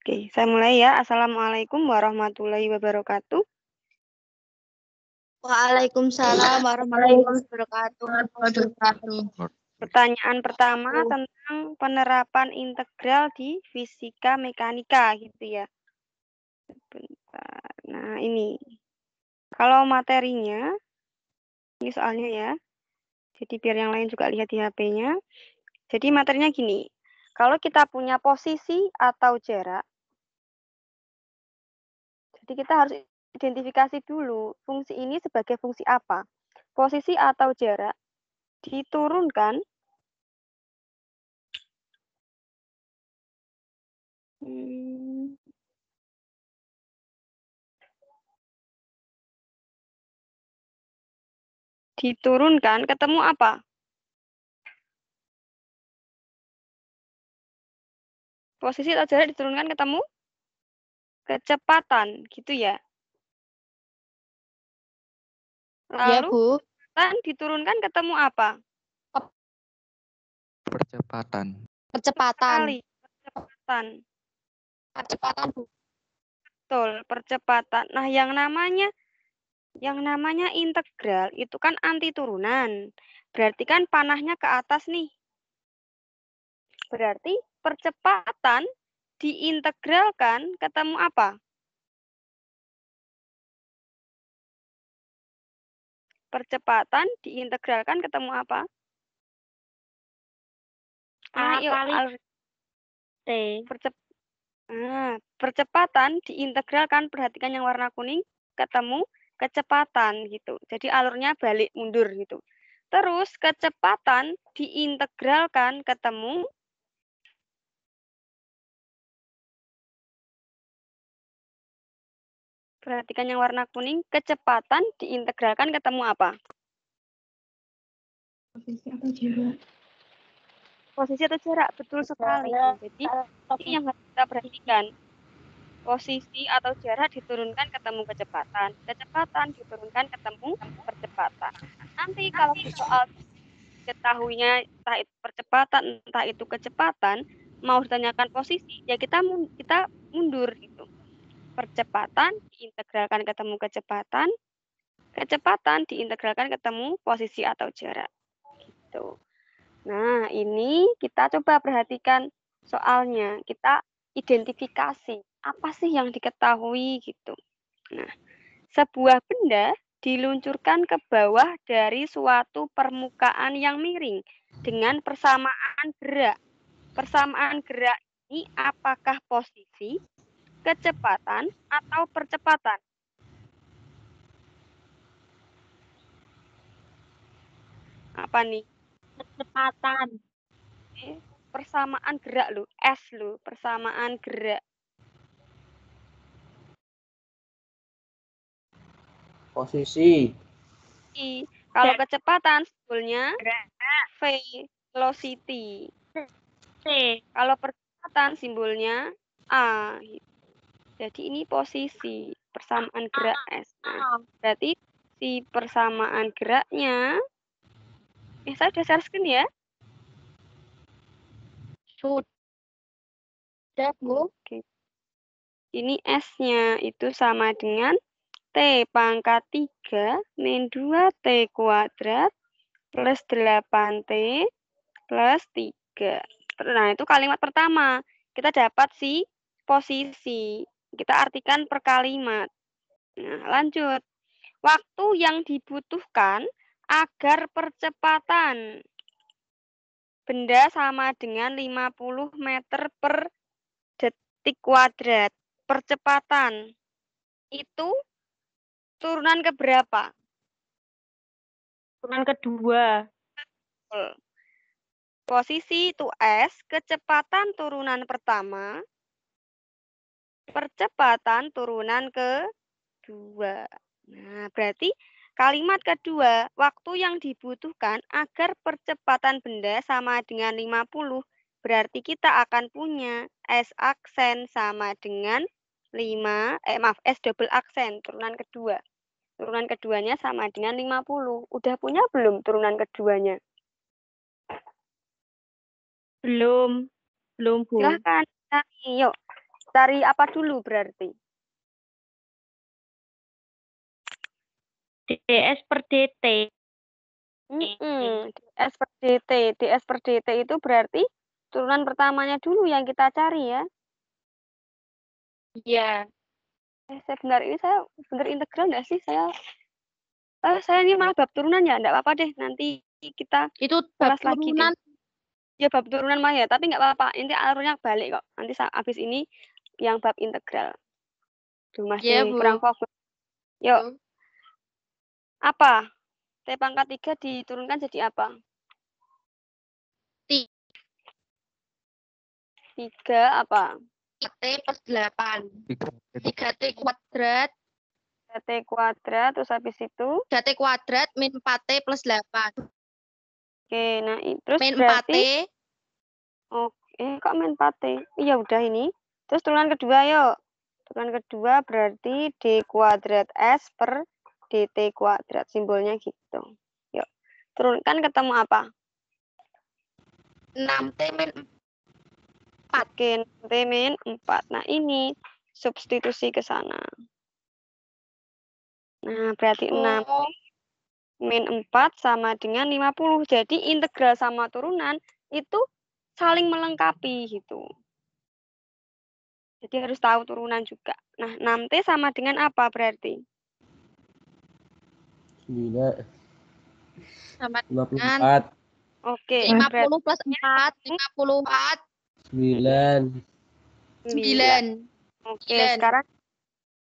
Oke, saya mulai ya. Assalamualaikum warahmatullahi wabarakatuh. Waalaikumsalam warahmatullahi wabarakatuh. Pertanyaan pertama tentang penerapan integral di fisika mekanika gitu ya. Sebentar. Nah, ini. Kalau materinya, ini soalnya ya. Jadi biar yang lain juga lihat di HP-nya. Jadi materinya gini. Kalau kita punya posisi atau jarak, jadi kita harus identifikasi dulu fungsi ini sebagai fungsi apa. Posisi atau jarak diturunkan diturunkan ketemu apa? Posisi atau jarak diturunkan ketemu kecepatan, gitu ya. Ya, Lalu Bu. kecepatan diturunkan ketemu apa? Percepatan. Percepatan. Percepatan. Percepatan, Bu. Betul, percepatan. Nah, yang namanya integral itu kan anti turunan. Berarti kan panahnya ke atas nih. Berarti percepatan diintegralkan ketemu apa? Percepatan diintegralkan ketemu apa? A kali T. Percepatan diintegralkan, perhatikan yang warna kuning, ketemu kecepatan gitu. Jadi alurnya balik mundur gitu. Terus kecepatan diintegralkan ketemu perhatikan yang warna kuning, kecepatan diintegralkan ketemu apa? Posisi atau jarak? Posisi atau jarak, betul sekali. Jadi ini yang harus kita perhatikan. Posisi atau jarak diturunkan ketemu kecepatan. Kecepatan diturunkan ketemu percepatan. Nanti kalau di soal ketahuinya entah itu percepatan, entah itu kecepatan, mau ditanyakan posisi, ya kita mundur gitu. Percepatan diintegralkan ketemu kecepatan, kecepatan diintegralkan ketemu posisi atau jarak. Gitu. Nah, ini kita coba perhatikan soalnya. Kita identifikasi apa sih yang diketahui gitu. Nah, sebuah benda diluncurkan ke bawah dari suatu permukaan yang miring dengan persamaan gerak. Persamaan gerak ini apakah posisi, kecepatan, atau percepatan? Apa nih? Kecepatan. Persamaan gerak loh, S loh, persamaan gerak. Posisi. Kalau kecepatan sebetulnya velocity. Kalau percepatan simbolnya A. Jadi ini posisi persamaan gerak S. Nah, berarti si persamaan geraknya saya udah share screen ya? Sudah, Bu. Oke. Ini S-nya itu sama dengan T pangkat 3 min 2T kuadrat plus 8T plus 3. Nah, itu kalimat pertama. Kita dapat si posisi. Kita artikan per kalimat. Nah, lanjut. Waktu yang dibutuhkan agar percepatan benda sama dengan 50 meter per detik kuadrat. Percepatan itu turunan ke berapa? Turunan kedua. Posisi itu S, kecepatan turunan pertama, percepatan turunan kedua. Nah, berarti kalimat kedua, waktu yang dibutuhkan agar percepatan benda sama dengan 50, berarti kita akan punya S aksen sama dengan S double aksen, turunan kedua. Turunan keduanya sama dengan 50. Udah punya belum turunan keduanya? Belum, Bu. Silahkan, yuk. Cari apa dulu berarti? DS per DT. DS per DT. DS per DT itu berarti turunan pertamanya dulu yang kita cari ya. Iya. Saya benar ini saya benar integral nggak sih? Saya ini malah bab turunan ya, nggak apa-apa deh. Nanti kita Itu bab kelas lagi deh. turunan. Ya bab turunan mah ya, tapi nggak apa-apa. Ini alurnya balik kok. Nanti habis ini yang bab integral. Duh, masih Iya, Bu. kurang fokus. Yuk, apa? T pangkat 3 diturunkan jadi apa? 3 apa? T plus 8. 3T kuadrat. 3T kuadrat, terus habis itu? 3T kuadrat min 4T plus 8. Oke, nah terus Min berarti? 4T. Oke, kok min 4T? Iya udah ini. Terus turunan kedua yuk. Turunan kedua berarti D kuadrat S per DT kuadrat. Simbolnya gitu. Yuk, turunkan ketemu apa? 6T min 4. Oke, T min 4. Nah ini substitusi ke sana. Nah, berarti 6 min 4 sama dengan 50. Jadi integral sama turunan itu saling melengkapi gitu. Jadi harus tahu turunan juga. Nah, 6T sama dengan apa berarti? 9. Sama 54. Oke, 50 plus 4. 54. 9. 9. Oke, sekarang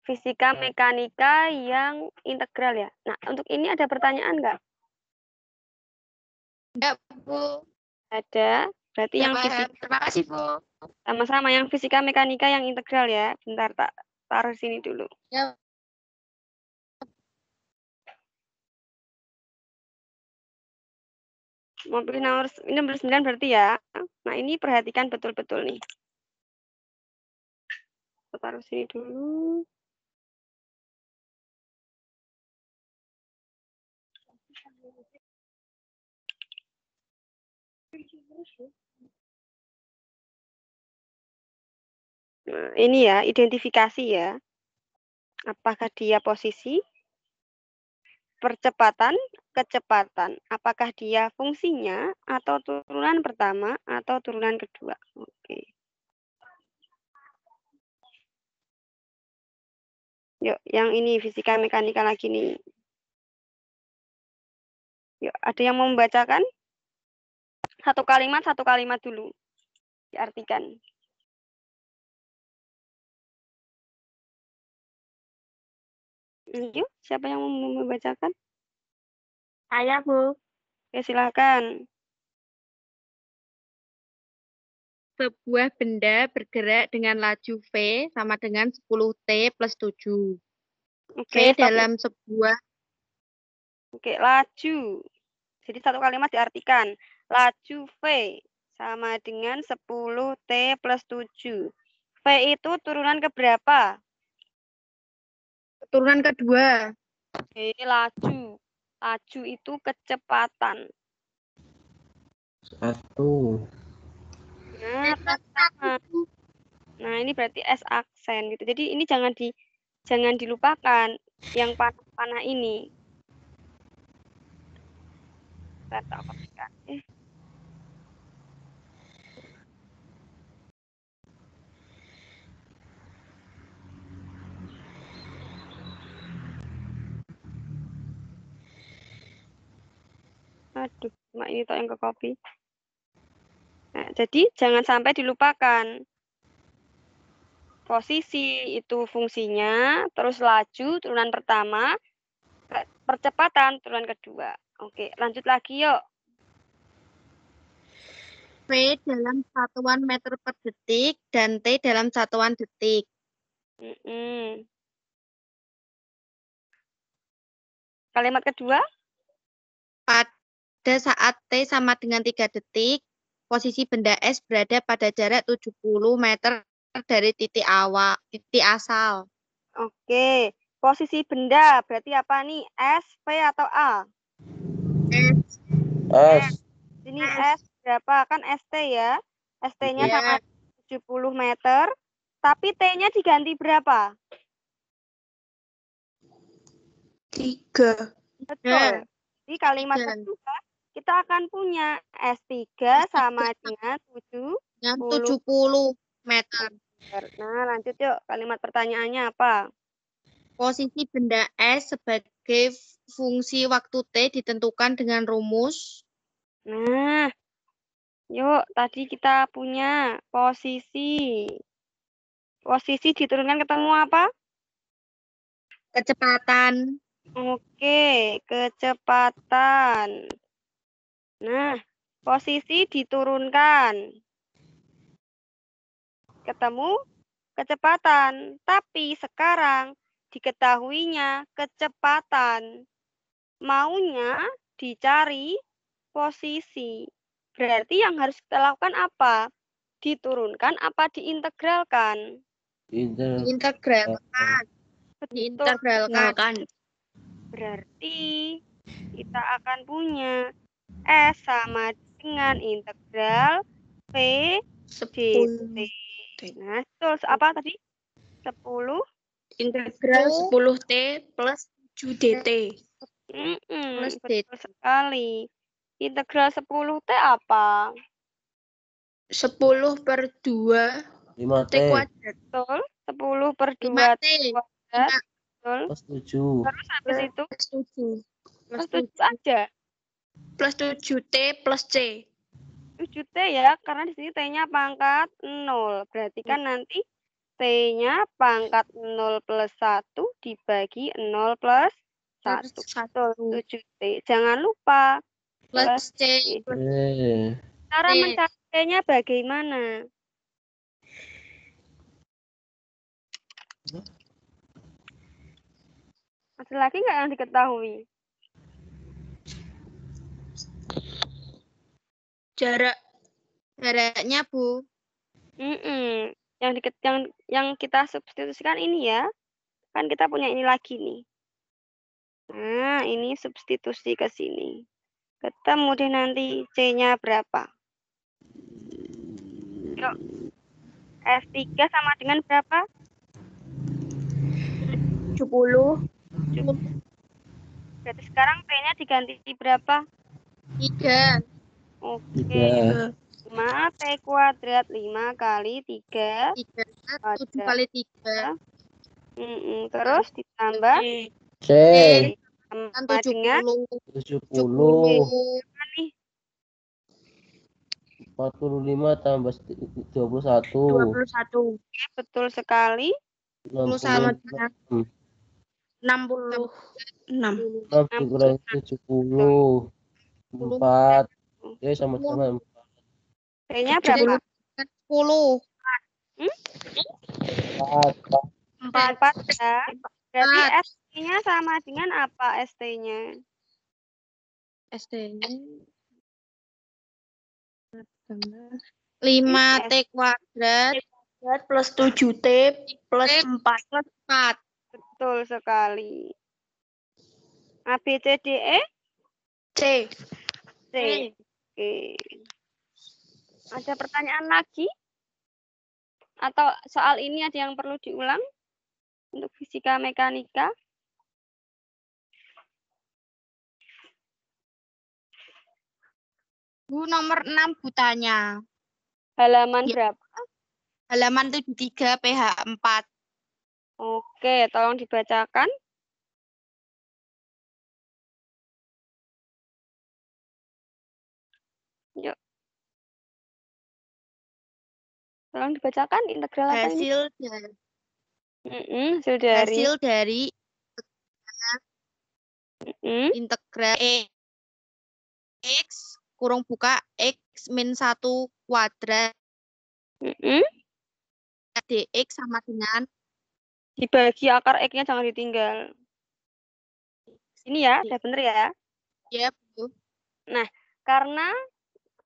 fisika mekanika yang integral ya. Nah, untuk ini ada pertanyaan nggak? Enggak, Bu. Ada. Berarti yang Paham. fisika Terima kasih, Bu. sama-sama yang fisika mekanika yang integral ya. Bentar tak taruh sini dulu. Ya. Mau pilih nomor 9 berarti ya. Nah, ini perhatikan betul-betul nih. Saya taruh sini dulu. Nah, ini ya, identifikasi ya. Apakah dia posisi, percepatan, kecepatan. Apakah dia fungsinya, atau turunan pertama, atau turunan kedua. Oke. Yuk, yang ini fisika mekanika lagi nih. Yuk, ada yang mau membacakan? Satu kalimat dulu. Diartikan. Yuk, siapa yang mau membacakan? Saya, Bu. Oke, silakan. Sebuah benda bergerak dengan laju V sama dengan 10T plus 7. Oke, V dalam sebuah. Oke, laju. Jadi satu kalimat diartikan. Laju V sama dengan 10T plus 7. V itu turunan keberapa? Turunan kedua. Oke, laju. Laju itu kecepatan. 1. Nah, sama. Nah, ini berarti S aksen gitu. Jadi ini jangan dilupakan yang panah-panah ini. Saya tak kopikan. Aduh, cuma ini toh yang ke copy. Nah, jadi jangan sampai dilupakan. Posisi itu fungsinya, terus laju turunan pertama, percepatan turunan kedua. Oke, lanjut lagi yuk. V dalam satuan meter per detik dan T dalam satuan detik. Kalimat kedua? Pada saat T sama dengan 3 detik, posisi benda S berada pada jarak 70 meter dari titik asal. Oke, posisi benda berarti apa nih? S, V atau A? S. Ini S berapa? Kan ST ya. ST-nya sama 70 meter. Tapi T-nya diganti berapa? 3. Betul. Di kalimat Tiga. kedua, kita akan punya S3 sama dengan 70. Yang 70 meter. Nah, lanjut yuk. Kalimat pertanyaannya apa? Posisi benda S sebagai fungsi waktu T ditentukan dengan rumus. Nah, yuk. Tadi kita punya posisi. Posisi diturunkan ketemu apa? Kecepatan. Oke, kecepatan. Nah, posisi diturunkan. Ketemu kecepatan. Tapi sekarang diketahuinya kecepatan. Maunya dicari posisi. Berarti yang harus kita lakukan apa? Diturunkan apa diintegralkan? Diintegralkan. Diintegralkan. Berarti kita akan punya S sama dengan integral V 10. dt. Nah, betul. Apa tadi? 10? Integral 10T plus 7 dt. Plus Betul sekali. Integral 10T apa? 10 per 2 5T. T kuadrat. Betul. 10 per 2 5T. kuadrat. Betul. Plus 7. Terus habis itu Plus 7. plus 7 aja. Plus 7T plus C. 7T ya, karena di sini T-nya pangkat 0. Berarti kan nanti T-nya pangkat 0 plus 1 dibagi 0 plus 1. Betul, 7T. Jangan lupa Plus C. cara T. mencari T-nya bagaimana? Ada lagi nggak yang diketahui? Jaraknya, Bu. Yang kita substitusikan ini ya. Kan kita punya ini lagi nih. Nah, ini substitusi ke sini. Ketemu deh nanti C-nya berapa. Yuk. S3 sama dengan berapa? 70. Berarti sekarang T-nya diganti berapa? 3. Oke. 5 T kuadrat 5 kali 3. 7 kali 3. Terus ditambah C. sama dengan 70. nih. 45 tambah 21. 21. Oke, betul sekali. 10 sama dengan 66. 6 dikurangi 70. 4. Oke, sama dengan 4. T-nya berapa? 10. 4 ya. Berarti ST-nya sama dengan apa ST-nya? ST-nya 5T kuadrat Plus 7T plus 4. plus 4. Betul sekali. A, B, C, D, E? C. C. Oke. Ada pertanyaan lagi? Atau soal ini ada yang perlu diulang? Untuk fisika mekanika? Bu, nomor 6 Bu tanya. Halaman Ya. berapa? Halaman 73 PH 4. Oke, tolong dibacakan. Yuk. Tolong dibacakan integral apa ini? Hasil dari Hasil dari hasil dari integral X kurung buka X min 1 kuadrat dx sama dengan dibagi akar X-nya jangan ditinggal. Ini ya, udah bener ya. ya Bu. Nah, karena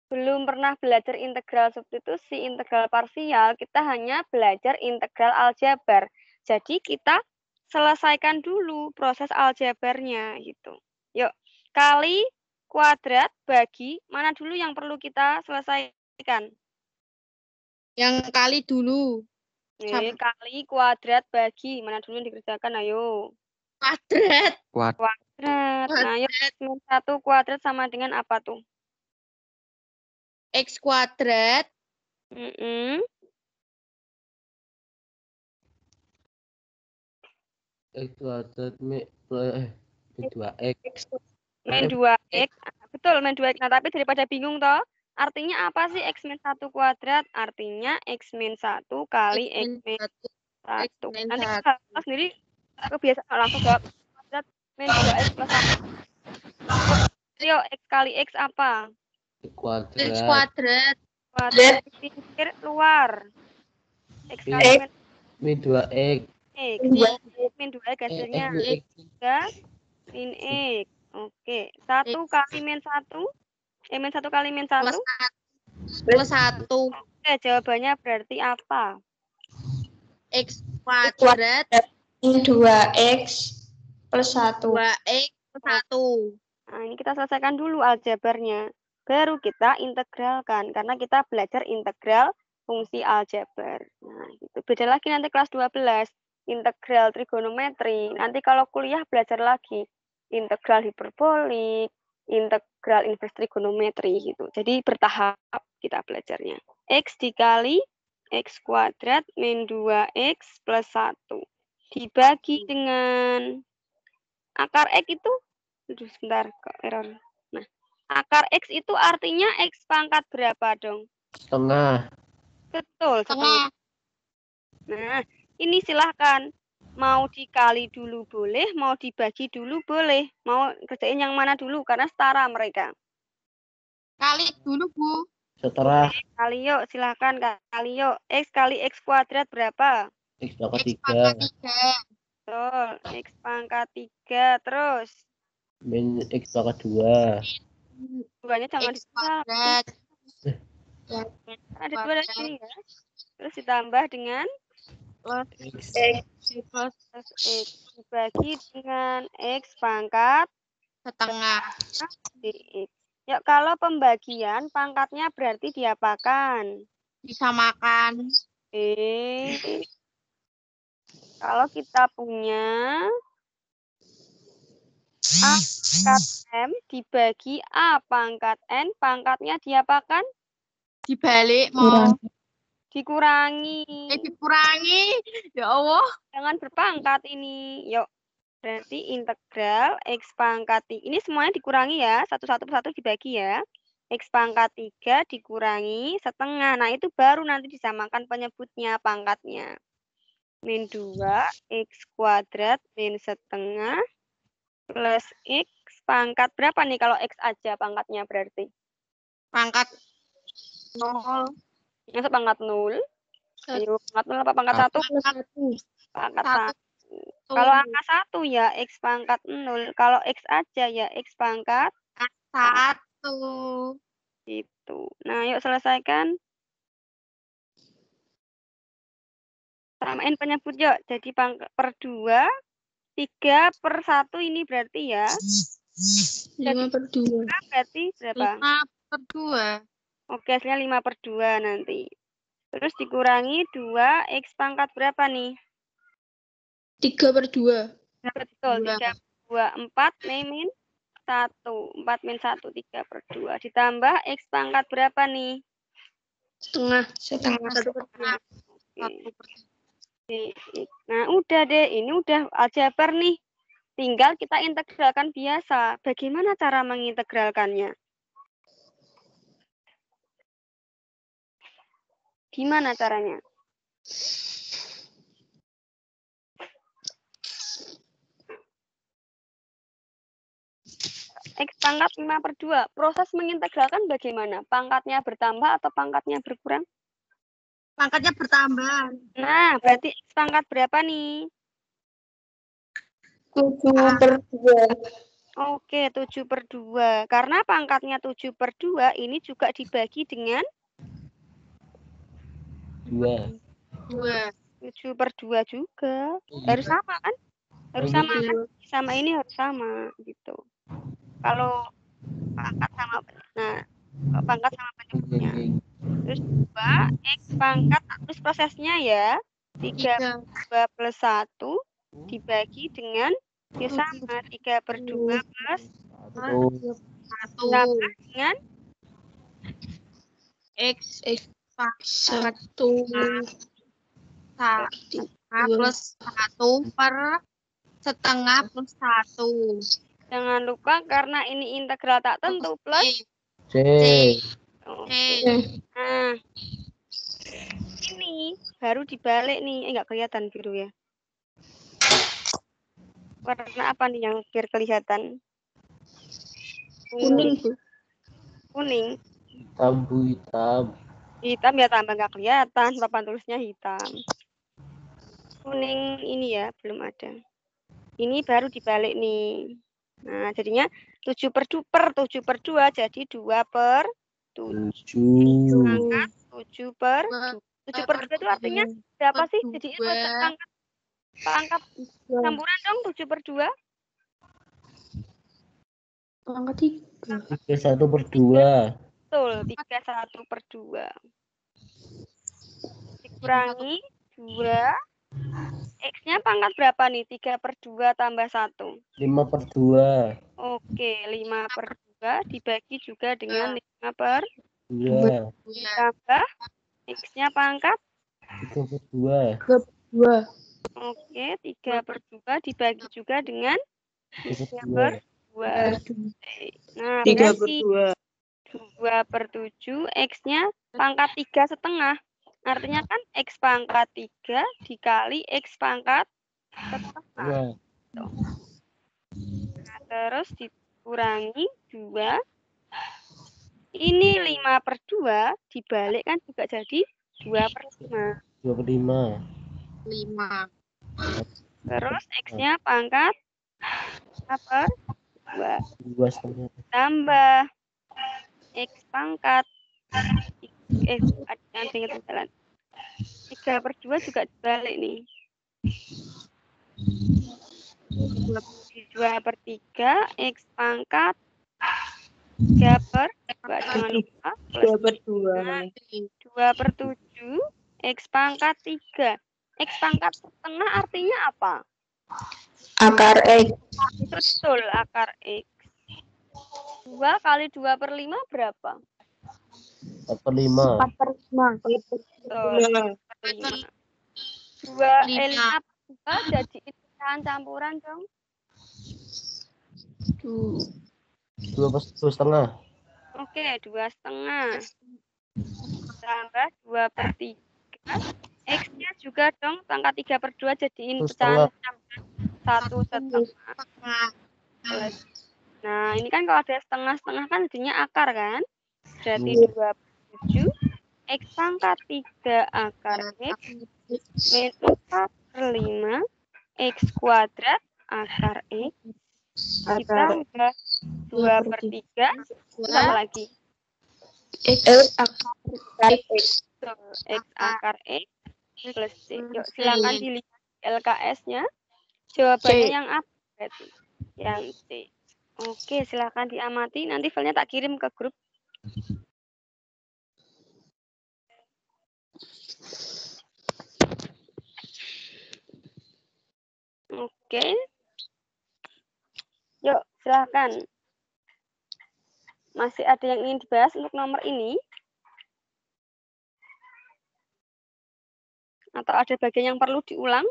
belum pernah belajar integral substitusi, integral parsial, kita hanya belajar integral aljabar. Jadi kita selesaikan dulu proses aljabarnya gitu. Yuk, kali kuadrat bagi mana dulu yang perlu kita selesaikan? Yang kali dulu. Kali kuadrat bagi. Mana dulu yang dikerjakan, ayo. Kuadrat. Kuadrat. Nah, yuk, min 1 kuadrat sama dengan apa tuh? X kuadrat. X kuadrat min 2x. Min 2x. Betul, min 2x. Nah, tapi daripada bingung toh, artinya apa sih X min 1 kuadrat? Artinya X min 1 kali X min 1. Nanti kita sendiri kebiasaan langsung jawab kuadrat min 2x plus 1. Yuk, X kali X apa? X Kuadrat. kuadrat. Kuadrat pinggir luar. X kali Min 2x. X. Min 2x hasilnya. X. 3 min X. Oke. 1 kali min 1. Min 1 kali min 1. Plus 1. Oke, jawabannya berarti apa? X kuadrat. Min 2x plus 1. 2x plus 1. Nah, ini kita selesaikan dulu aljabarnya. Baru kita integralkan. Karena kita belajar integral fungsi aljabar. Nah, itu beda lagi nanti kelas 12. Integral trigonometri. Nanti kalau kuliah belajar lagi. Integral hiperbolik, integral inverse trigonometri gitu. Jadi bertahap kita belajarnya. X dikali X kuadrat min 2X plus 1. Dibagi dengan akar X itu, sebentar kok error. Nah, akar X itu artinya X pangkat berapa dong? Setengah. Betul, setengah. Nah, ini silahkan. Mau dikali dulu boleh, mau dibagi dulu boleh. Mau kerjain yang mana dulu, karena setara mereka. Kali dulu, Bu. Setara. Kali yuk, silahkan kali yuk. X kali X kuadrat berapa? X pangkat X 3. pangkat 3. Betul, X pangkat 3. Terus? Min X pangkat 2. Duanya jangan X kuadrat. Ada 2 dari sini ya. Terus ditambah dengan X plus X dibagi dengan X pangkat setengah. dx. Ya, kalau pembagian pangkatnya berarti diapakan? Disamakan. Kalau kita punya A pangkat M dibagi A pangkat N, pangkatnya diapakan? Dibalik mau. Dikurangi. Dikurangi. Ya Allah. Jangan berpangkat ini. Yuk. Berarti integral X pangkat 3. Ini semuanya dikurangi ya. Satu-satu persatu dibagi ya. X pangkat 3 dikurangi setengah. Nah, itu baru nanti disamakan penyebutnya, pangkatnya. Min 2 X kuadrat min setengah plus X pangkat berapa nih kalau X aja pangkatnya berarti? Pangkat 0. Yang pangkat 0. Ayo, pangkat 0 apa pangkat 1? Pangkat 1. Kalau angka 1 ya X pangkat 0. Kalau X aja ya X pangkat 1. Gitu. Nah, yuk selesaikan. Samain penyebut yuk. Jadi per 2. 3 per 1 ini berarti ya. 5 per 2. Berarti berapa? 5 per 2. Oke, hasilnya 5 per 2 nanti. Terus dikurangi 2, X pangkat berapa nih? 3 per 2. Betul, 3 per 2, 4 min 1. 4 min 1, 3 per 2. Ditambah X pangkat berapa nih? Setengah. 1 per 2. Nah, udah deh. Ini udah aljabar nih. Tinggal kita integralkan biasa. Bagaimana cara mengintegralkannya? Gimana caranya? X pangkat 5 per 2. Proses mengintegralkan bagaimana? Pangkatnya bertambah atau pangkatnya berkurang? Pangkatnya bertambah. Nah, berarti X pangkat berapa nih? 7 per 2. Oke, 7 per 2. Karena pangkatnya 7 per 2, ini juga dibagi dengan 2. 7 per 2 juga. Harus sama kan? Harus sama kan? Sama ini harus sama gitu. Kalau pangkat sama penyebutnya. Terus 2 X pangkat, terus prosesnya ya. 32 plus 1 dibagi dengan ya sama 3 per 2 plus 1. 16 dengan X Satu. setengah plus 1 per setengah plus 1. jangan lupa karena ini integral tak tentu plus C. oke. Nah, ini baru dibalik nih. Enggak kelihatan biru ya. Warna apa nih yang biar kelihatan? Kuning, Bu. Kuning. Hitam, Bu, hitam. Hitam ya tambah nggak kelihatan. Papan tulisnya hitam. Kuning ini ya, belum ada. Ini baru dibalik nih. Nah, jadinya 7 per 2 jadi 2 per 7. 7. Angkat 7 per 7 per 2 itu artinya berapa sih? Jadi itu pangkat campuran dong 7 per 2. Pangkat 3. 1 per 2. Betul, 31 per 2. Dikurangi 2. X-nya pangkat berapa nih? 3 per 2 tambah 1. 5 per 2. Oke, 5 per 2 dibagi juga dengan 5 per 2. tambah X-nya pangkat 3 per 2. 2. oke, 3 per 2 dibagi juga dengan 3 3 per per 2. Nah, 3 per berarti 2 per 7 X-nya pangkat 3,5. Artinya kan X pangkat 3 dikali X pangkat setengah. 2. Nah, terus dikurangi 2. Ini 5 per 2 dibalik kan juga jadi 2 per 5. 2 per 5. 5. Terus X-nya pangkat 5 per 2. 2 setengah. Tambah X pangkat ada yang ketinggalan. 3 per 2 juga dibalik nih. 2 per 3 X pangkat 3 per 2. Jangan lupa plus 2 per 2. 2 per 7 X pangkat 3. X pangkat setengah artinya apa? Akar X. Betul, akar X. 2 kali 2 per 5 berapa? 4 per 5. 4 per 5. Betul, 4 per 5. 5 per 2 jadiin pecahan campuran dong. 2 per 2 setengah. Oke, 2,5. Tambah 2 per 3. X-nya juga dong, pangkat 3 per 2 jadiin pecahan campuran 1,5. Plus. Nah, ini kan kalau ada setengah-setengah kan jadinya akar kan? Berarti 2 per 7. X pangkat 3 akar X. Min 4 per 5. X kuadrat akar X. Kita udah 2 per 3. Tambah lagi. X akar X. X akar X plus C. Yuk, silakan dilihat LKS-nya. Jawabannya C. yang apa berarti? Yang C. Oke, silakan diamati. Nanti filenya tak kirim ke grup. Oke. Yuk, silakan. Masih ada yang ingin dibahas untuk nomor ini? Atau ada bagian yang perlu diulang?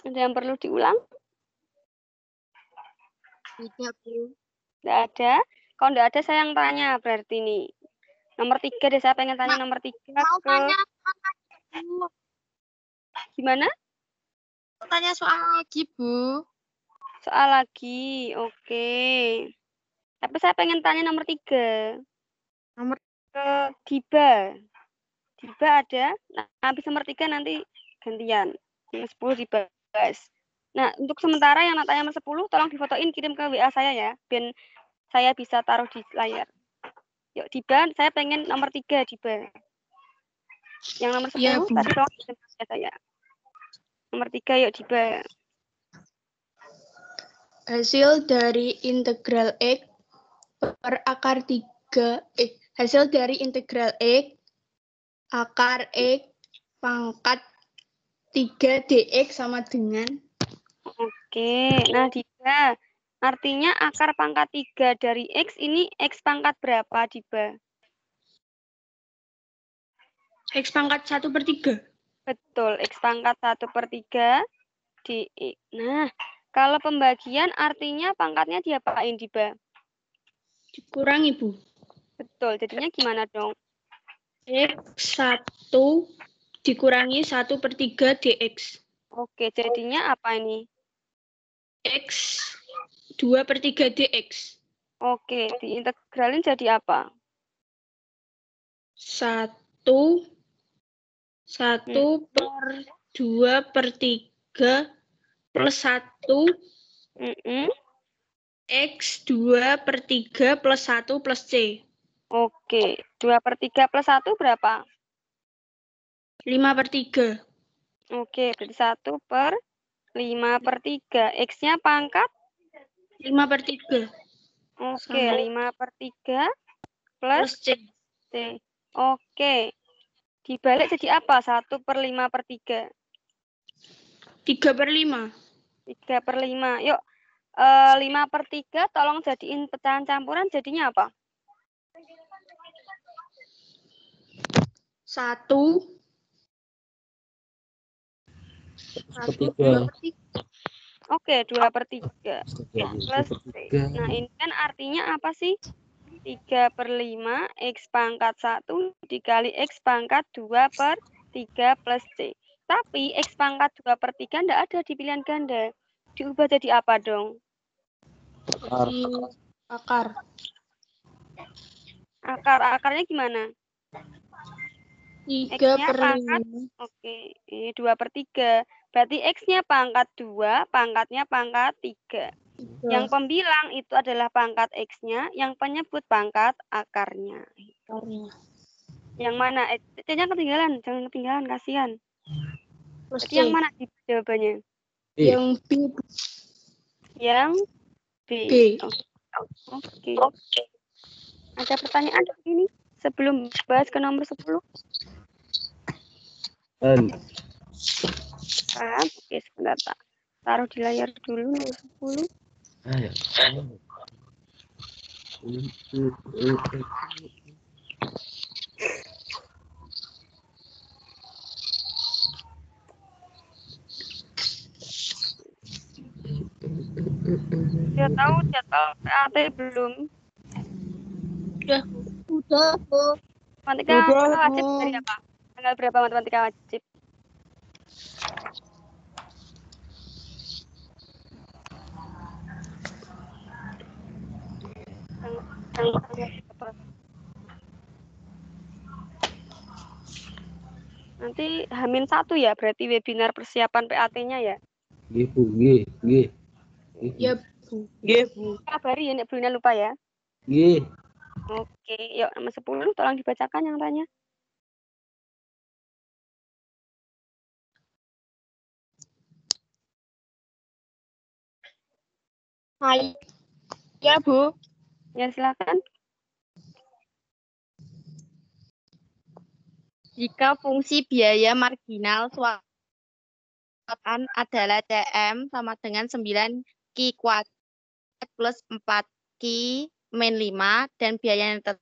Ada yang perlu diulang? Tidak, Bu. Tidak ada. Kalau tidak ada, saya yang tanya berarti nih. Nomor 3 deh, saya pengen tanya nomor 3 Mau ke... tanya Gimana? mau tanya soal lagi, Bu. Soal lagi, oke. Tapi saya pengen tanya nomor 3. Nomor Ke Diba. Diba ada. Nah, habis nomor 3 nanti gantian. Nomor 10 dibahas. Nah, untuk sementara yang tanya nomor 10, tolong difotoin, kirim ke WA saya ya. Biar saya bisa taruh di layar. Yuk, Diba, saya pengen nomor 3, Diba. Yang nomor 10, Ya, Bu. tadi tolong kirim ke saya. Nomor 3, yuk, Diba. Hasil dari integral X per akar 3. Hasil dari integral X akar X pangkat 3 DX sama dengan Oke, nah Diba, artinya akar pangkat 3 dari X ini X pangkat berapa, Diba? X pangkat 1/3. Betul, X pangkat 1/3 DX. Nah, kalau pembagian artinya pangkatnya diapain, Diba? Dikurangi, Bu. Betul, jadinya gimana dong? X1 dikurangi 1/3 DX. Oke, jadinya apa ini? X 2/3 DX. Oke, diintegralin jadi apa? 1 per 2/3 plus 1 Mm-mm. X 2/3 plus 1 plus C. Oke, 2/3 plus 1 berapa? 5/3. Oke, berarti 1/5/3. X-nya pangkat? 5/3 Oke, sama 5/3 plus plus C. C. Oke, dibalik jadi apa? 1/5/3. 3/5. 3/5. Yuk, 5/3 tolong jadiin pecahan campuran, jadinya apa? 1 1/3. Oke, 2/3 Plus plus C. Nah, ini kan artinya apa sih? 3/5 X pangkat 1 dikali X pangkat 2/3 plus C. Tapi X pangkat 2/3 enggak ada di pilihan ganda. Diubah jadi apa dong? akar. Akarnya gimana? 3/5. Oke, 2/3. Berarti X-nya pangkat 2, pangkatnya pangkat 3. Yang pembilang itu adalah pangkat X-nya, yang penyebut pangkat akarnya. Yang mana? C-nya ketinggalan, jangan ketinggalan, kasihan. Plus Jadi yang mana jawabannya? Yang B. Yang B. B. Oke. Ada pertanyaan di sini sebelum bahas ke nomor 10? Oke, sebentar Pak. Taruh di layar dulu nomor 10. Sudah tahu jadwal PAT belum? Udah, Bu. Matematika wajib dari apa? Tanggal berapa matematika wajib? Nanti H-1 ya, berarti webinar persiapan PAT-nya ya? G, Bu. G. Ya, Bu. Kabari ya, Nek Bruna lupa ya. G. Oke, yuk nomor 10 tolong dibacakan yang tanya. Hai. Ya, Bu. Ya, silakan. Jika fungsi biaya marginal suatan adalah CM sama dengan 9 Q kuadrat plus 4 Q min 5 dan biaya yang tetap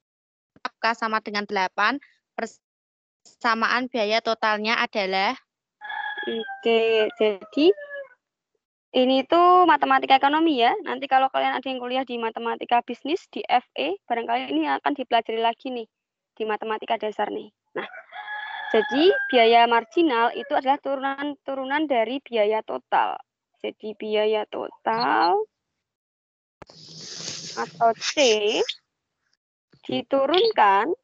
K sama dengan 8, persamaan biaya totalnya adalah. Oke, jadi ini tuh matematika ekonomi ya. Nanti kalau kalian ada yang kuliah di matematika bisnis di FE, barangkali ini akan dipelajari lagi nih di matematika dasar nih. Nah, jadi biaya marginal itu adalah turunan dari biaya total. Jadi biaya total atau C diturunkan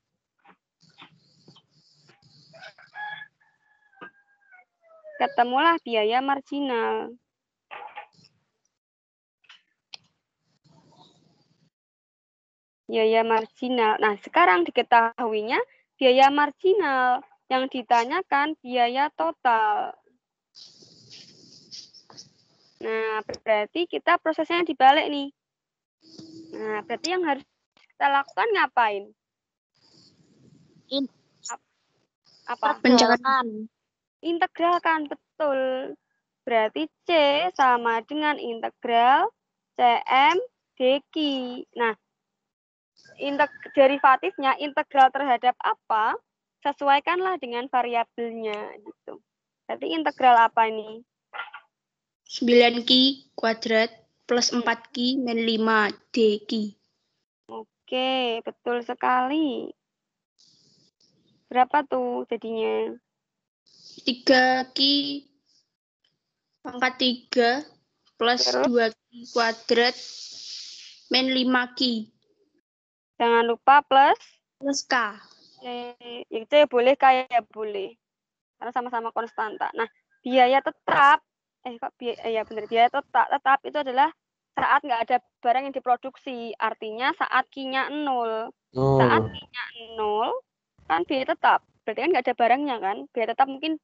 ketemulah biaya marginal. Biaya marginal. Nah, sekarang diketahuinya biaya marginal. Yang ditanyakan biaya total. Nah, berarti kita prosesnya dibalik nih. Nah, berarti yang harus kita lakukan ngapain? Apa? Penjagaan. Integralkan, betul. Berarti C sama dengan integral Cm dq. Nah, derivatifnya integral terhadap apa? Sesuaikanlah dengan variabelnya gitu. Berarti integral apa ini? 9Q kuadrat plus 4Q min 5 dq. Oke, betul sekali. Berapa tuh jadinya? 3Q pangkat 3 plus Terus? 2Q kuadrat min 5Q. Jangan lupa plus Plus K. C boleh, K ya boleh. Karena sama-sama konstanta. Nah, biaya tetap, biaya tetap itu adalah saat nggak ada barang yang diproduksi. Artinya saat Q-nya 0. Saat Q-nya 0, kan biaya tetap. Berarti kan nggak ada barangnya kan. Biaya tetap mungkin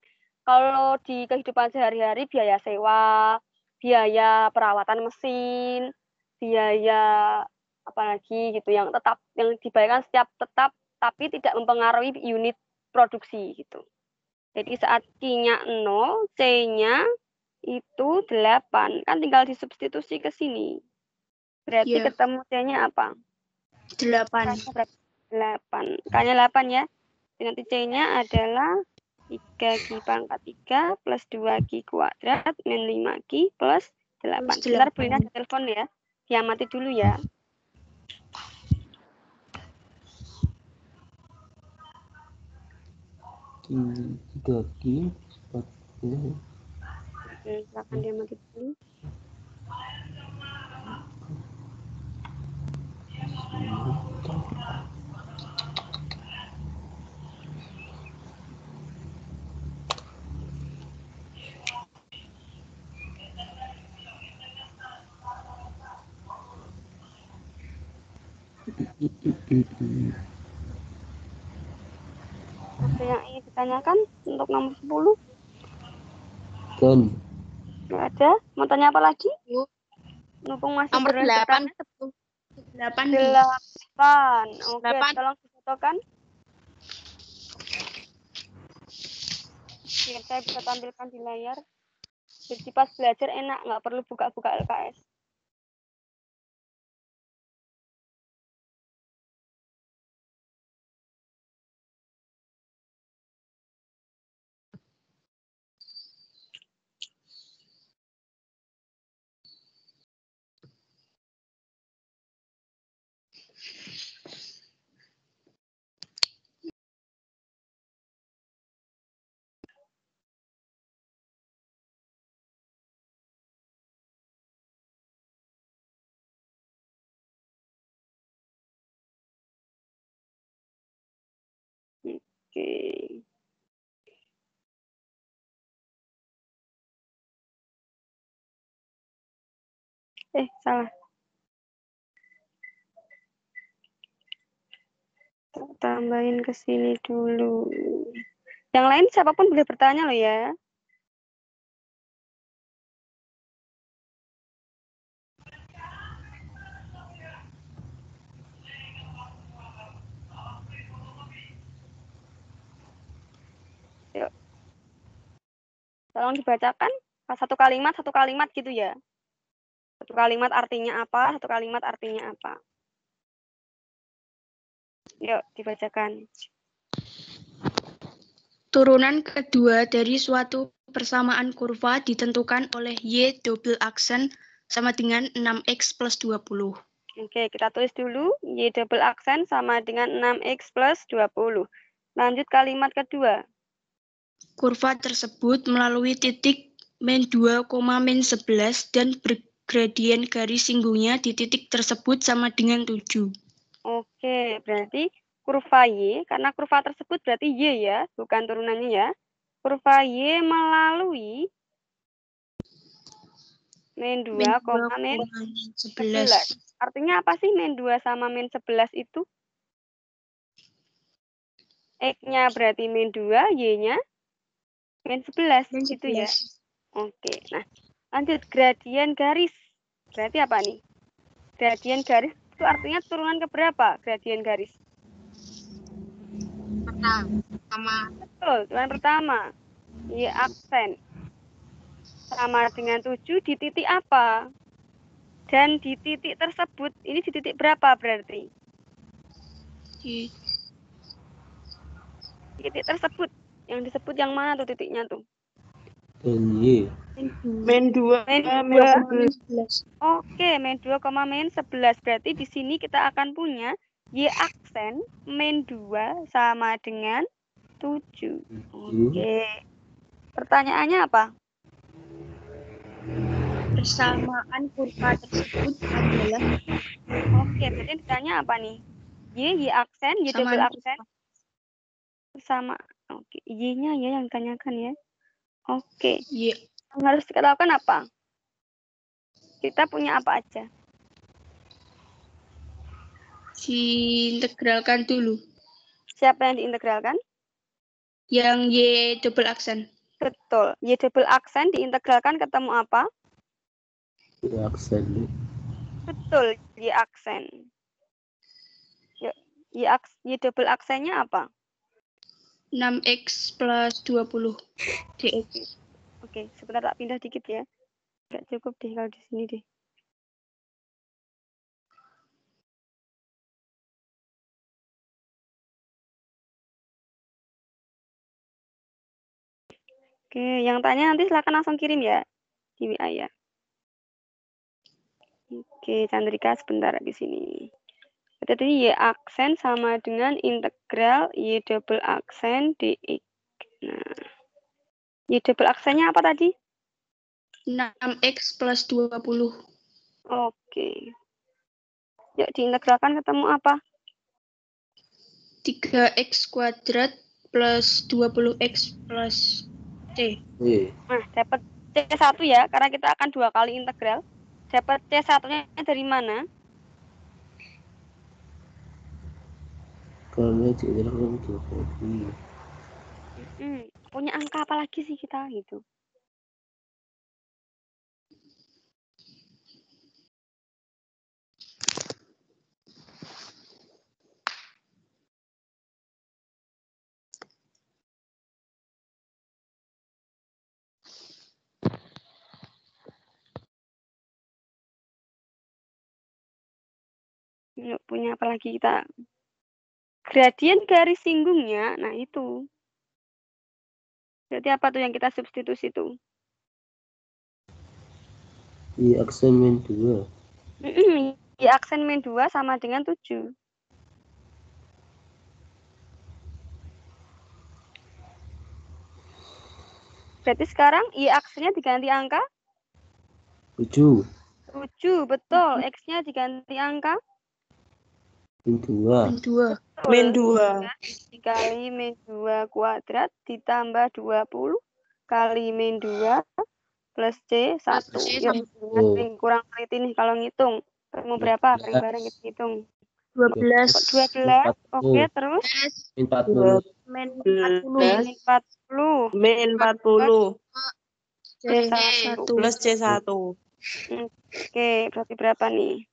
kalau di kehidupan sehari-hari biaya sewa, biaya perawatan mesin, biaya apalagi gitu yang tetap, yang dibayarkan setiap tetap tapi tidak mempengaruhi unit produksi gitu. Jadi saat Q-nya 0, C-nya itu 8. Kan tinggal disubstitusi ke sini. Berarti ketemu C-nya apa? 8. K-nya 8. K-nya 8 ya. Nanti C-nya adalah 3Q pangkat 3 plus 2Q kuadrat min 5Q plus 8. Sebentar Bu, ini ada telepon ya. Diamati dulu ya. Q3Q 40. Silakan diamati dulu. Ada yang ingin ditanyakan untuk nomor 10? Kan. Nggak ada? Mau tanya apa lagi? Mumpung masih Nomor 8. 8. 8. Oke, 8. tolong difotokan. Biar saya bisa tampilkan di layar. Jadi pas belajar enak, nggak perlu buka-buka LKS. Oke. Salah. Tambahin ke sini dulu. Yang lain siapapun boleh bertanya loh ya. Yuk. Tolong dibacakan satu kalimat gitu ya. Satu kalimat artinya apa, satu kalimat artinya apa. Yuk, dibacakan. Turunan kedua dari suatu persamaan kurva ditentukan oleh Y double aksen sama dengan 6X plus 20. Oke, kita tulis dulu. Y double aksen sama dengan 6X plus 20. Lanjut kalimat kedua. Kurva tersebut melalui titik min 2, min 11 dan bergradien garis singgungnya di titik tersebut sama dengan 7. Oke, berarti kurva Y, karena kurva tersebut berarti Y ya, bukan turunannya ya. Kurva Y melalui min 2, min 11. Artinya apa sih min 2 sama min 11 itu? X-nya berarti min 2, Y-nya min 11, gitu ya. Oke, nah lanjut gradien garis. Berarti apa nih? Gradien garis itu artinya turunan keberapa gradien garis? Betul, turunan pertama. Y aksen sama dengan 7 di titik apa? Dan di titik tersebut, ini di titik berapa berarti? Di Titik tersebut. Yang disebut yang mana tuh titiknya tuh? Dan Y. Min 2, Min min 2. 11. Oke, min 2, min 11. Berarti di sini kita akan punya Y aksen min 2 sama dengan 7. Oke. Pertanyaannya apa? Persamaan kurva tersebut adalah Oke, berarti ditanya apa nih? Y aksen, Y double persamaan aksen. Sama. Oke, Y-nya ya yang ditanyakan ya. Oke. Y. Yang harus kita lakukan apa? Kita punya apa aja? Diintegralkan dulu. Siapa yang diintegralkan? Yang Y double aksen. Betul. Y double aksen diintegralkan ketemu apa? Y aksen. Betul, Y aksen. Y double aksennya apa? 6x plus 20 dx. Oke, sebentar tak pindah dikit ya. Nggak cukup deh kalau di sini deh. Oke, yang tanya nanti silakan langsung kirim ya di WA ya. Oke, Chandrika sebentar di sini. Jadi Y aksen sama dengan integral Y double aksen dx. Nah, Y double aksennya apa tadi? 6x plus 20. Oke. Yuk diintegralkan ketemu apa? 3x kuadrat plus 20x plus c. Nah, dapat C1 ya, karena kita akan 2 kali integral. Dapat C1-nya dari mana? Karena diintegralkan 2 kali. Punya angka apa lagi sih kita gitu? Yuk, punya apa lagi kita? Gradien garis singgungnya, nah itu. Berarti apa tuh yang kita substitusi itu? Y aksen min 2. Y aksen min 2 sama dengan 7. Berarti sekarang Y aksennya diganti angka? 7. 7, betul. X-nya diganti angka? Min 2. min 2. Dikali min 2 kuadrat ditambah 20 kali min 2 plus C1. Yuk, kurang teliti nih kalau ngitung. Ketemu berapa? Bareng-bareng kita hitung. 12. 12. Oke, terus? Min 40. Min 40. Min 40. C1. Plus C1. Oke, berarti berapa nih?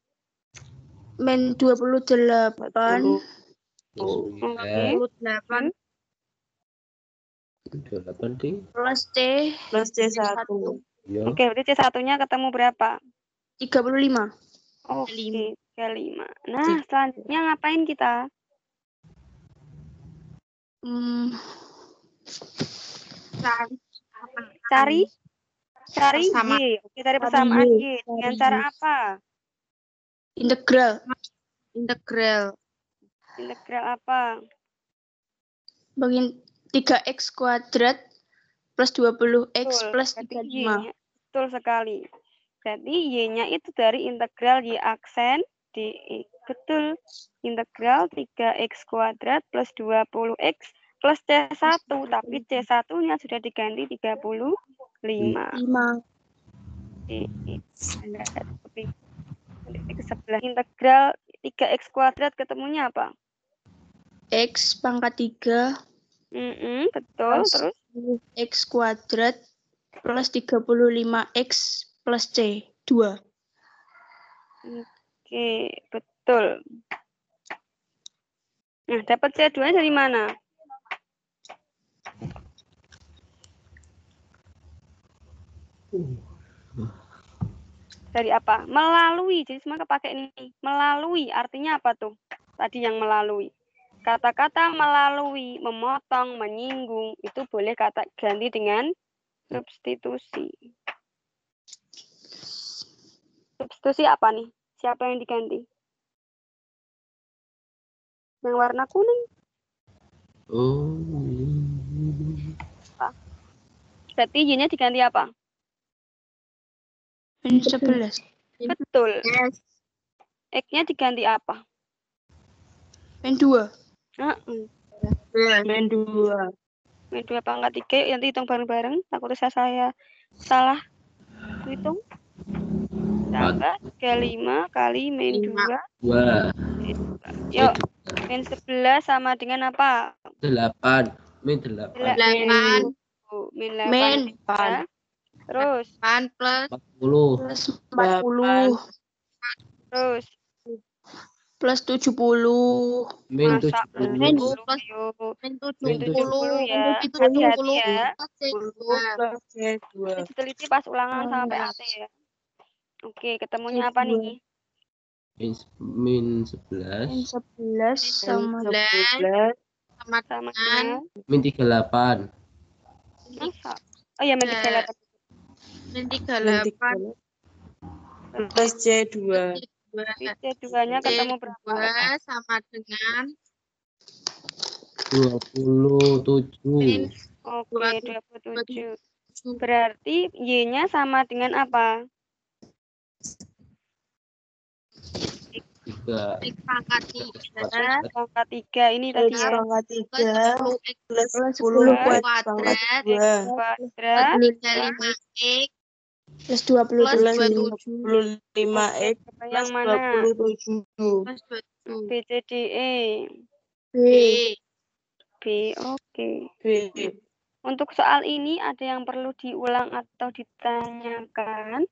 Min 28. Oke. 28 28 ding. plus C. Plus C1. Ya. Oke, berarti C1-nya ketemu berapa? 35. Oke, 35. Nah, selanjutnya ngapain kita? Cari Persamaan. Y. Oke, cari persamaan Y. Dengan cara apa? Integral. Integral. Integral apa? Bagi 3x kuadrat plus 20x Betul, plus berarti 35. Y-nya. Betul sekali. Berarti Y-nya itu dari integral Y aksen dx. Betul. Integral 3x kuadrat plus 20x plus C1. Tapi C1-nya sudah diganti 35. 5. Ke sebelah integral 3x kuadrat ketemunya apa? X pangkat 3 betul. plus Terus 10x kuadrat plus 35x plus C 2. Oke, betul. Nah, dapat C2 dari mana? Dari apa? Melalui. Jadi semua kepake ini. Melalui. Artinya apa tuh? Tadi yang melalui. Kata-kata melalui, memotong, menyinggung. Itu boleh kata ganti dengan substitusi. Substitusi apa nih? Siapa yang diganti? Yang warna kuning. Oh. Berarti Y-nya diganti apa? Min 11. Betul. Yes. X-nya diganti apa? Min 2. Min 2. Min 2 pangkat 3. Nanti hitung bareng-bareng. Takutnya saya salah hitung. Tambah 35 kali min 2. 2. Yuk. Min 11 sama dengan apa? 8. Min 8. 8. Min Min 8. Terus. 8 plus 40. Plus 40. Terus. Plus 70. Min Masa 70. Min plus 70. yuk. min Min 70 ya. 70 Hati-hati ya. Plus C2. Ini diteliti pas ulangan sama PAT ya. Oke, ketemunya apa nih? Min 11. Min 11 sama 11. sama Sama dengan dengan Min 38. masa? Oh ya, min 38. min Min 38 plus C2. C2-nya ketemu berapa? sama dengan 27. Oke, 27. Berarti Y-nya sama dengan apa? 3. X pangkat 3 Pangkat 3 ini tadi X ya. pangkat 3 plus 10X plus 10 10 X kuadrat pangkat X 2 kuadrat plus 5X plus plus 27. 25X yang plus mana? 27. plus 27 B, C, D, E. B. B, oke. B. Untuk soal ini ada yang perlu diulang atau ditanyakan?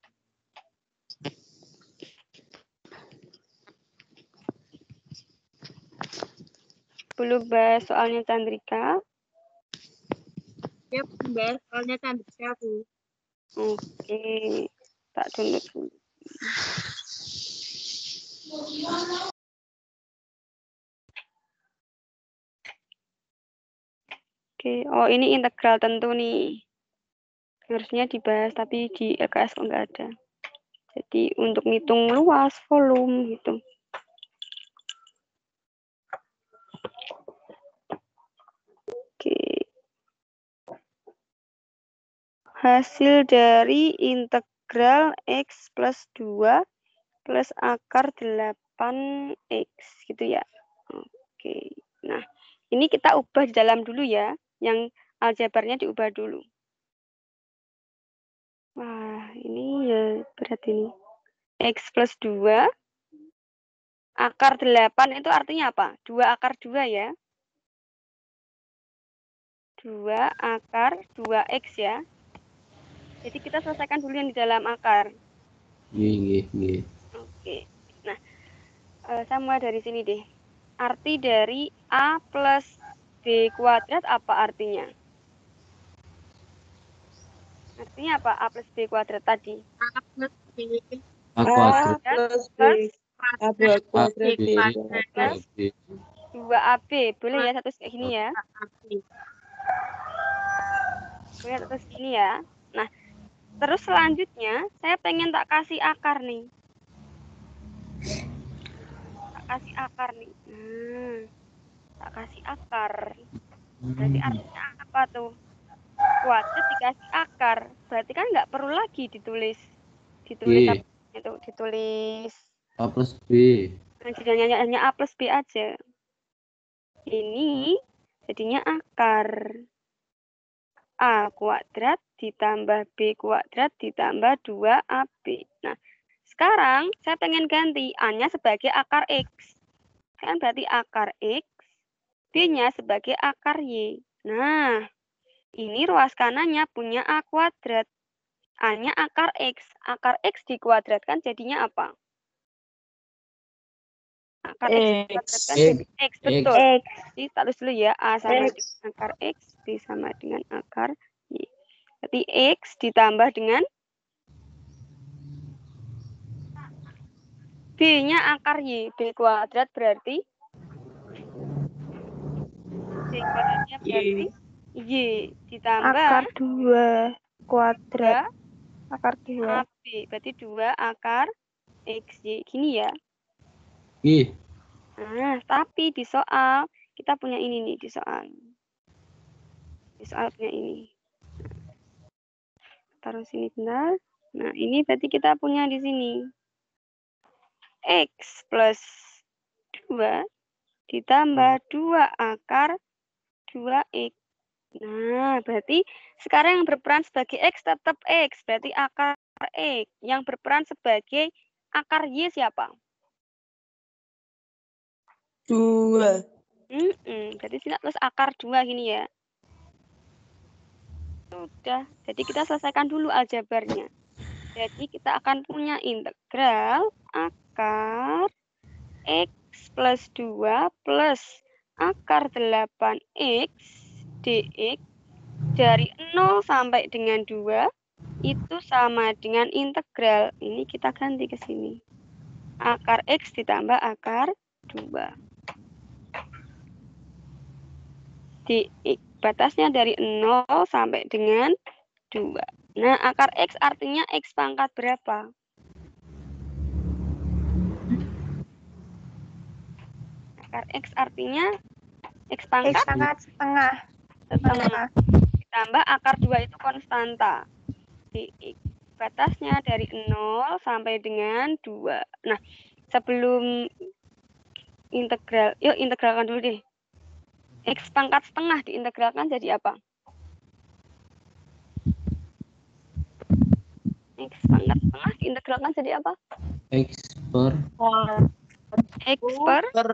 Belum bahas soalnya Chandrika. ya Mbak soalnya Chandrika Bu. Oke, tak download dulu. Oke, oh ini integral tentu nih. Harusnya dibahas tapi di LKS kok nggak ada. Jadi untuk ngitung luas volume gitu. Oke. Hasil dari integral X plus 2 plus akar 8X gitu ya. Oke. Nah, ini kita ubah di dalam dulu ya. Yang aljabarnya diubah dulu. Wah, ini ya berat ini. X plus 2 akar 8 itu artinya apa? 2 akar 2 ya. 2 akar 2X ya. Jadi kita selesaikan dulu yang di dalam akar. Nggih. Oke. Nah, saya mulai dari sini deh. Arti dari A plus B kuadrat apa artinya? Artinya apa A plus B kuadrat tadi? A plus B A A kuadrat. plus B. A kuadrat kuadrat B. Plus 2AB. Boleh ya satu kayak gini ya? Boleh satu segini ya? Nah, terus selanjutnya saya pengen tak kasih akar nih. Tak kasih akar nih. Nah, tak kasih akar. Berarti artinya apa tuh? Kuadrat dikasih akar. Berarti kan nggak perlu lagi ditulis. Ditulis B. apa itu? Ditulis. A plus B. Hanya A plus B aja. Ini jadinya akar. A kuadrat ditambah B kuadrat ditambah 2AB. Nah, sekarang saya pengen ganti A-nya sebagai akar X. Kan berarti akar X, B-nya sebagai akar Y. Nah, ini ruas kanannya punya A kuadrat. A-nya akar X. Akar X dikuadratkan jadinya apa? Akar X dikuadratkan jadi X. Betul. X. Jadi status dulu ya. A sama X. dengan akar X, B sama dengan akar Y. Berarti X ditambah dengan B-nya akar Y. B kuadrat berarti B kuadratnya berarti Y ditambah Akar 2 kuadrat. 2 Akar 2. AB. Berarti 2 akar XY. Gini ya. Ih, Nah, tapi di soal kita punya ini nih di soal. Di soal punya ini. Taruh sini benar. Nah, ini berarti kita punya di sini. X plus 2 ditambah 2 akar 2X. Nah, berarti sekarang yang berperan sebagai X tetap X. Berarti akar X. Yang berperan sebagai akar Y siapa? 2. Berarti sini terus akar 2 gini ya. Sudah. Jadi kita selesaikan dulu aljabarnya. Jadi kita akan punya integral akar X plus 2 plus akar 8X dx dari 0 sampai dengan 2 itu sama dengan integral. Ini kita ganti ke sini. Akar X ditambah akar 2. Dx. Batasnya dari 0 sampai dengan 2. Nah, akar X artinya X pangkat berapa? Akar X artinya X X pangkat pangkat setengah. setengah. Ditambah akar 2 itu konstanta. Dx. Batasnya dari 0 sampai dengan 2. Nah, sebelum integral, yuk integralkan dulu deh. X pangkat setengah diintegralkan jadi apa? X pangkat setengah diintegralkan jadi apa? X per X per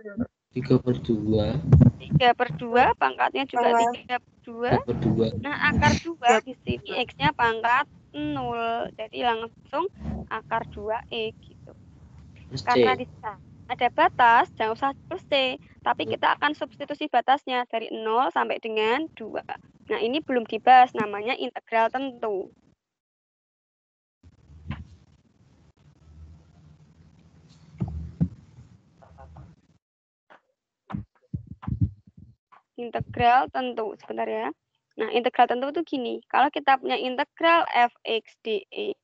3/2. 3/2, pangkatnya juga 3/2. 3/2. Nah, akar 2 di sini X-nya pangkat 0. Jadi langsung akar 2X gitu. Terus C. Karena di sana ada batas, jangan usah plus C. Tapi kita akan substitusi batasnya dari 0 sampai dengan 2. Nah, ini belum dibahas, namanya integral tentu. Integral tentu, sebentar ya. Nah, integral tentu itu gini. Kalau kita punya integral fx dx,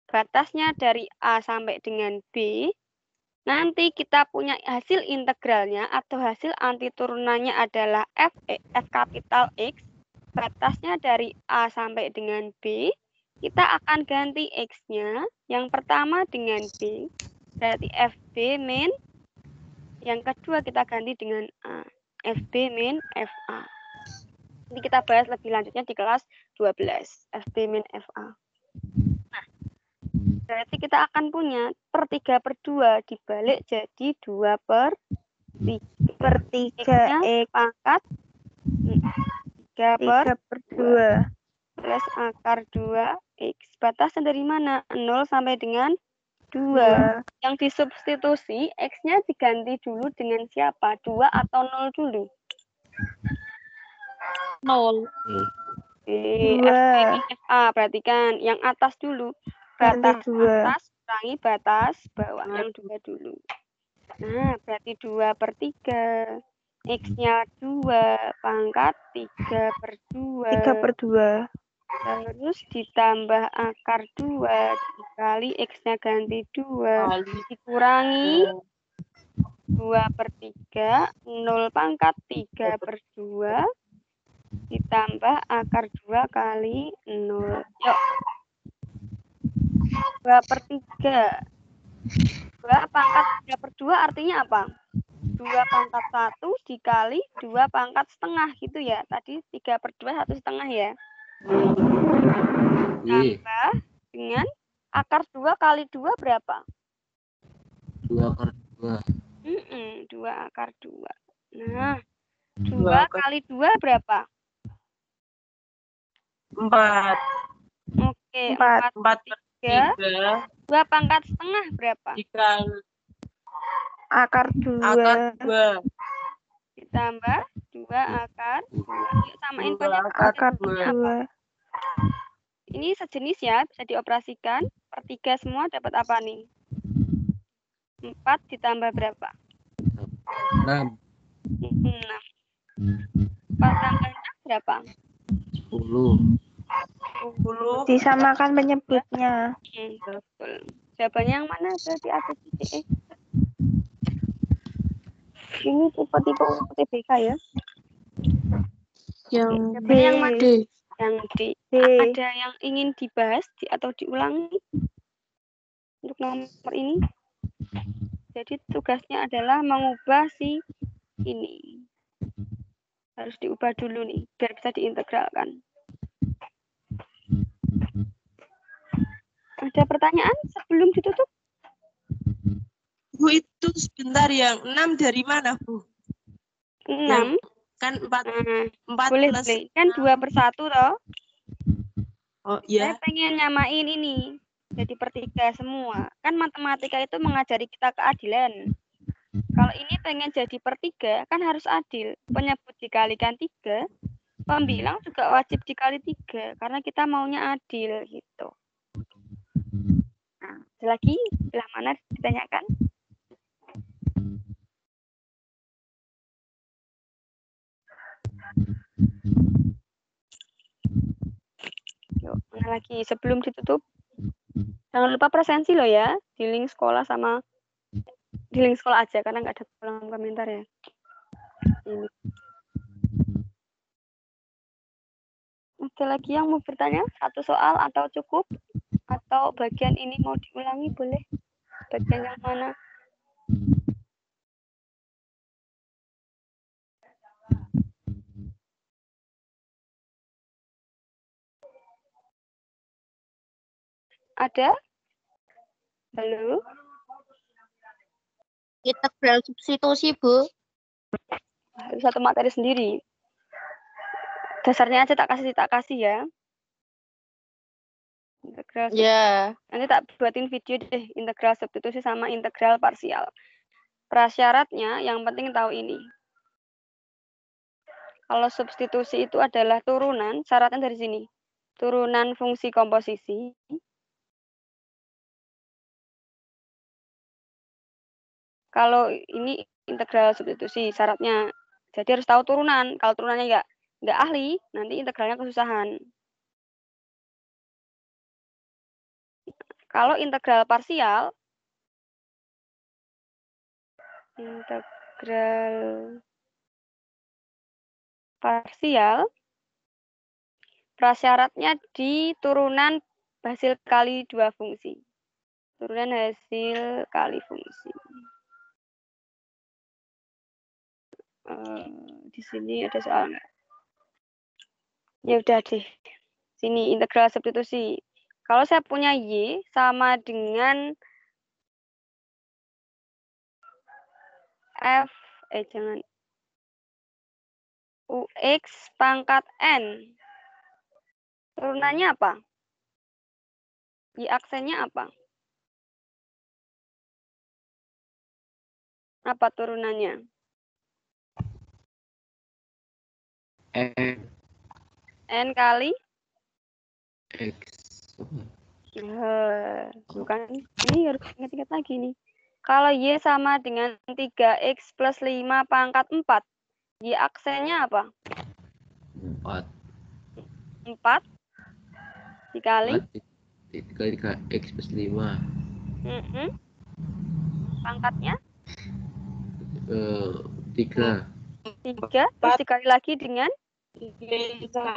batasnya dari A sampai dengan B, nanti kita punya hasil integralnya atau hasil antiturunannya adalah f kapital X, batasnya dari A sampai dengan B, kita akan ganti X-nya, yang pertama dengan B, berarti FB min, yang kedua kita ganti dengan A, FB min FA. Nanti kita bahas lebih lanjutnya di kelas 12, FB min FA. Nah, berarti kita akan punya per 3/2 dibalik jadi 2/3. Per 3 X Pangkat 3/2 plus akar 2X. Batasnya dari mana? 0 sampai dengan 2. Yang disubstitusi, X-nya diganti dulu dengan siapa? 2 atau 0 dulu? 0. FA, perhatikan. Yang atas dulu. Batas Ganti 2. atas kurangi batas bawah. Yang 2 dulu. Nah, berarti 2/3. X-nya 2, pangkat 3/2. 3/2. Terus ditambah akar 2 dikali X-nya ganti 2. Dikurangi 2/3. 0 pangkat 3/2. Ditambah akar 2 kali 0. Yuk. 2/3. 2 pangkat 3/2 artinya apa? 2 pangkat 1 dikali 2 pangkat setengah gitu ya. Tadi 3/2 1/2 ya. Tambah dengan akar 2 kali 2 berapa? 2/2. 2 akar 2. Nah, 2 kali 2 berapa? 4. Oke, 4/3 4/3. 2 pangkat setengah berapa? akar 2. Ditambah 2 akar 2. Yuk samain banyak Akar 2. Ini sejenis ya, bisa dioperasikan. Per 3 semua dapat apa nih? 4 ditambah berapa? 6. 6. 4 tambah 6 berapa? 10. 10. Disamakan penyebutnya. Betul. Jawabannya yang mana? Berarti A, B, C, D, E. Ini tipe-tipe UTBK ya. Yang Jawabannya yang mana? D. Yang D. D. Ada yang ingin dibahas atau diulangi untuk nomor ini? Jadi tugasnya adalah mengubah si ini. Harus diubah dulu nih, biar bisa diintegralkan. Ada pertanyaan sebelum ditutup? Bu, itu sebentar, yang 6 dari mana, Bu? 6. Kan 4 Nah, boleh, plus boleh. Kan 2/1 toh. Oh Saya iya. pengen nyamain ini. Jadi per 3 semua. Kan matematika itu mengajari kita keadilan. Kalau ini pengen jadi per 3, kan harus adil. Penyebut dikalikan 3, pembilang juga wajib dikali 3. Karena kita maunya adil gitu. Nah, ada lagi belah mana ditanyakan? Yuk, mana lagi sebelum ditutup? Jangan lupa presensi loh ya, di link sekolah sama di link sekolah aja karena nggak ada kolom komentar ya. Ini. Ada lagi yang mau bertanya? Satu soal atau cukup? Atau bagian ini mau diulangi boleh? Bagian yang mana? Ada? Halo? Integral substitusi, Bu. Harus satu materi sendiri. Dasarnya aja tak kasih ya. Integral Ya. nanti tak buatin video deh, integral substitusi sama integral parsial. Prasyaratnya yang penting tahu ini. Kalau substitusi itu adalah turunan, syaratnya dari sini. Turunan fungsi komposisi. Kalau ini integral substitusi, syaratnya. Jadi harus tahu turunan. Kalau turunannya nggak ahli, nanti integralnya kesusahan. Kalau integral parsial, prasyaratnya di turunan hasil kali dua fungsi. Turunan hasil kali fungsi. Di sini ada soal nggak? Ya udah deh. Sini integral substitusi. Kalau saya punya Y sama dengan UX pangkat N. Turunannya apa? Y aksennya apa? Apa turunannya? N kali? X. Bukan. Ini harus ingat-ingat lagi nih. Kalau Y sama dengan 3X plus 5 pangkat 4. Y aksennya apa? 4. 4 dikali? 3X plus 5. Pangkatnya? 3. 3, terus dikali lagi dengan?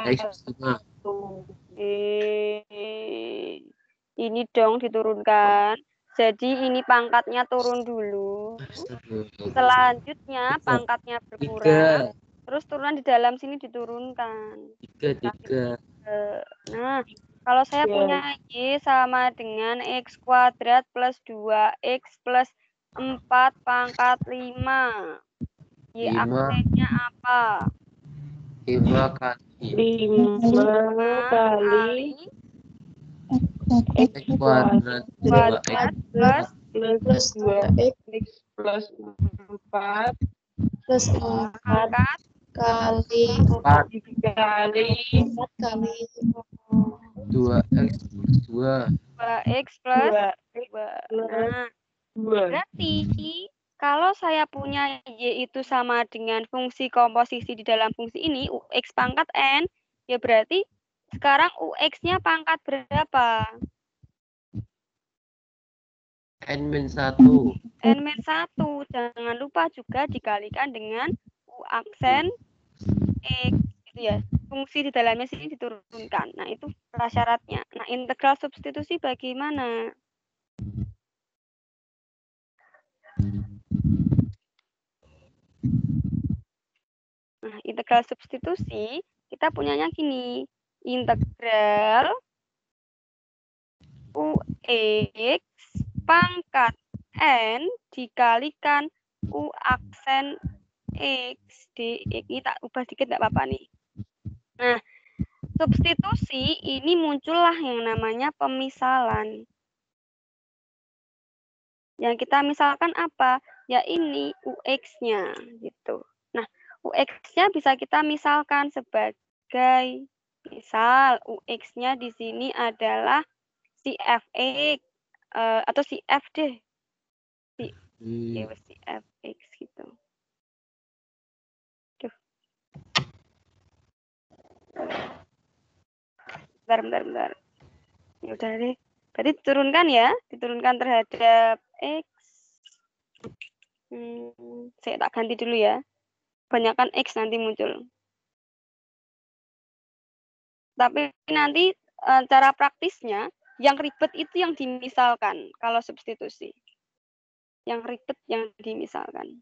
X plus 5. Ini dong diturunkan. Jadi ini pangkatnya turun dulu. Selanjutnya pangkatnya berkurang. Terus turunan di dalam sini diturunkan. 3. Nah, kalau saya punya Y sama dengan X kuadrat plus 2X plus 4 pangkat 5. Y aksennya apa? 5 kali 5 kali X kuadrat plus 2X plus 4 Plus 4 kali 4 dikali 4 kali 2X plus 2. 2X plus 2. Nah, Berarti kalau saya punya Y itu sama dengan fungsi komposisi di dalam fungsi ini, UX pangkat N, ya berarti sekarang UX-nya pangkat berapa? N-1. N-1. Jangan lupa juga dikalikan dengan U aksen X. Gitu ya. Fungsi di dalamnya sini diturunkan. Nah, itu prasyaratnya. Nah, integral substitusi bagaimana? Nah, integral substitusi kita punyanya gini. Integral UX pangkat N dikalikan U aksen X dx. Ini tak ubah dikit nggak apa-apa nih. Nah, substitusi ini muncullah yang namanya pemisalan. Yang kita misalkan apa? Ya ini UX-nya gitu. Nah, UX-nya bisa kita misalkan sebagai misal UX-nya di sini adalah si FX atau si F deh. Si FX gitu. Tuh. Bentar. Ya udah deh. Berarti diturunkan ya, diturunkan terhadap X. Saya tak ganti dulu ya. Banyakkan X nanti muncul. Tapi nanti cara praktisnya, yang ribet itu yang dimisalkan kalau substitusi. Yang ribet yang dimisalkan.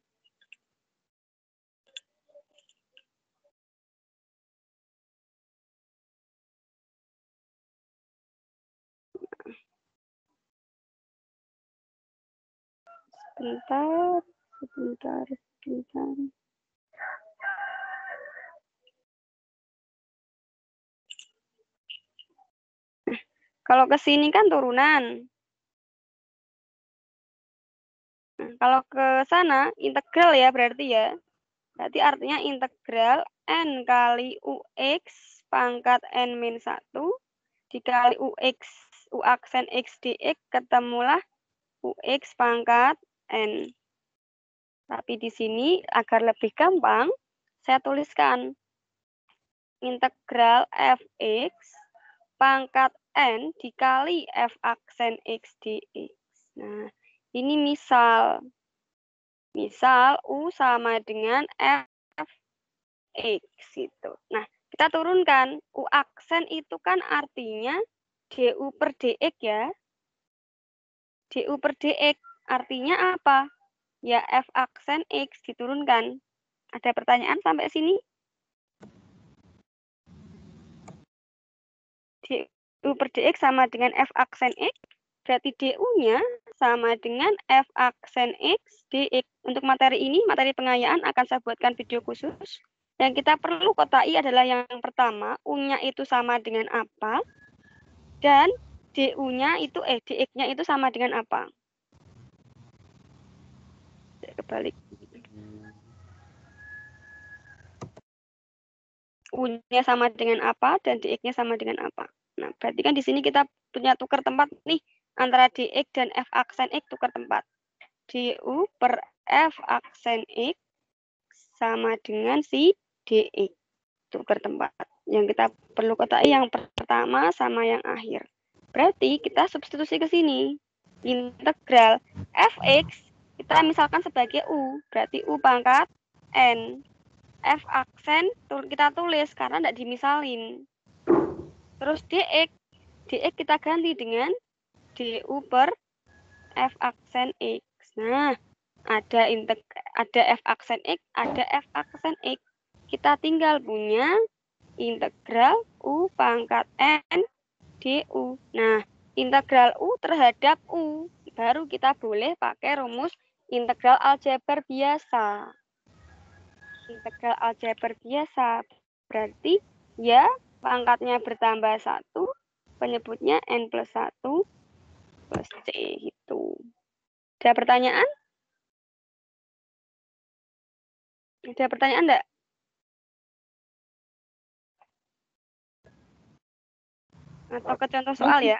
Sebentar. Kalau ke sini kan turunan. Nah, kalau ke sana integral ya berarti ya. Berarti artinya integral N kali UX pangkat N-1 dikali UX U aksen X dx ketemulah UX pangkat N. Tapi di sini agar lebih gampang, saya tuliskan integral Fx pangkat N dikali F aksen X dx. Nah, ini misal. Misal U sama dengan Fx gitu. Nah, kita turunkan U aksen itu kan artinya du per dx ya. Du per dx artinya apa? Ya F aksen X diturunkan. Ada pertanyaan sampai sini? Du per dx sama dengan F aksen X. Berarti du-nya sama dengan F aksen X dx. Untuk materi ini, materi pengayaan akan saya buatkan video khusus. Yang kita perlu kotai adalah yang pertama, U-nya itu sama dengan apa? Dan du-nya itu, dx-nya itu sama dengan apa? Kebalik. U-nya sama dengan apa dan dx-nya sama dengan apa. Nah, berarti kan di sini kita punya tukar tempat nih antara dx dan f aksen x tukar tempat. Du per f aksen x sama dengan si dx tukar tempat. Yang kita perlu kotai yang pertama sama yang akhir. Berarti kita substitusi ke sini. Integral fx kita misalkan sebagai u, berarti u pangkat n. F aksen kita tulis karena tidak dimisalin. Terus dx kita ganti dengan du per f aksen x. Nah, ada f aksen x, ada f aksen x. Kita tinggal punya integral u pangkat n du. Nah, integral u terhadap u baru kita boleh pakai rumus integral aljabar biasa. Integral aljabar biasa berarti ya pangkatnya bertambah 1, penyebutnya n plus 1 plus c gitu. Ada pertanyaan? Ada pertanyaan enggak? Atau ke contoh soal ya?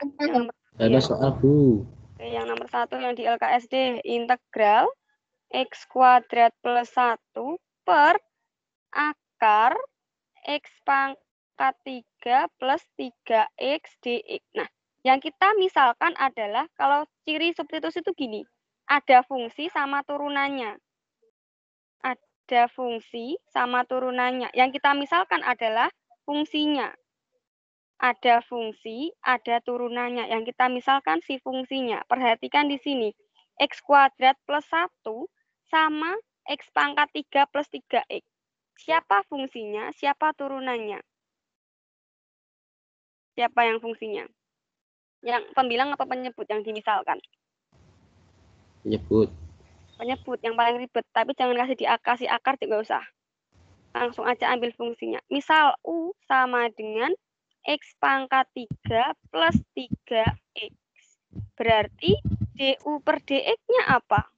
Ada soal, Bu. Oke, yang nomor 1 yang di LKSD, integral X kuadrat plus 1 per akar X pangkat 3 plus 3X dx. Nah, yang kita misalkan adalah kalau ciri substitusi itu gini. Ada fungsi sama turunannya. Ada fungsi sama turunannya. Yang kita misalkan adalah fungsinya. Ada fungsi, ada turunannya. Yang kita misalkan si fungsinya. Perhatikan di sini. X kuadrat plus 1 sama X pangkat 3 plus 3X. Siapa fungsinya, siapa turunannya? Siapa yang fungsinya? Yang pembilang apa penyebut yang dimisalkan? Menyebut. Penyebut yang paling ribet. Tapi jangan kasih akar, tidak usah. Langsung aja ambil fungsinya. Misal U sama dengan X pangkat 3 plus 3X. Berarti DU per DX-nya apa?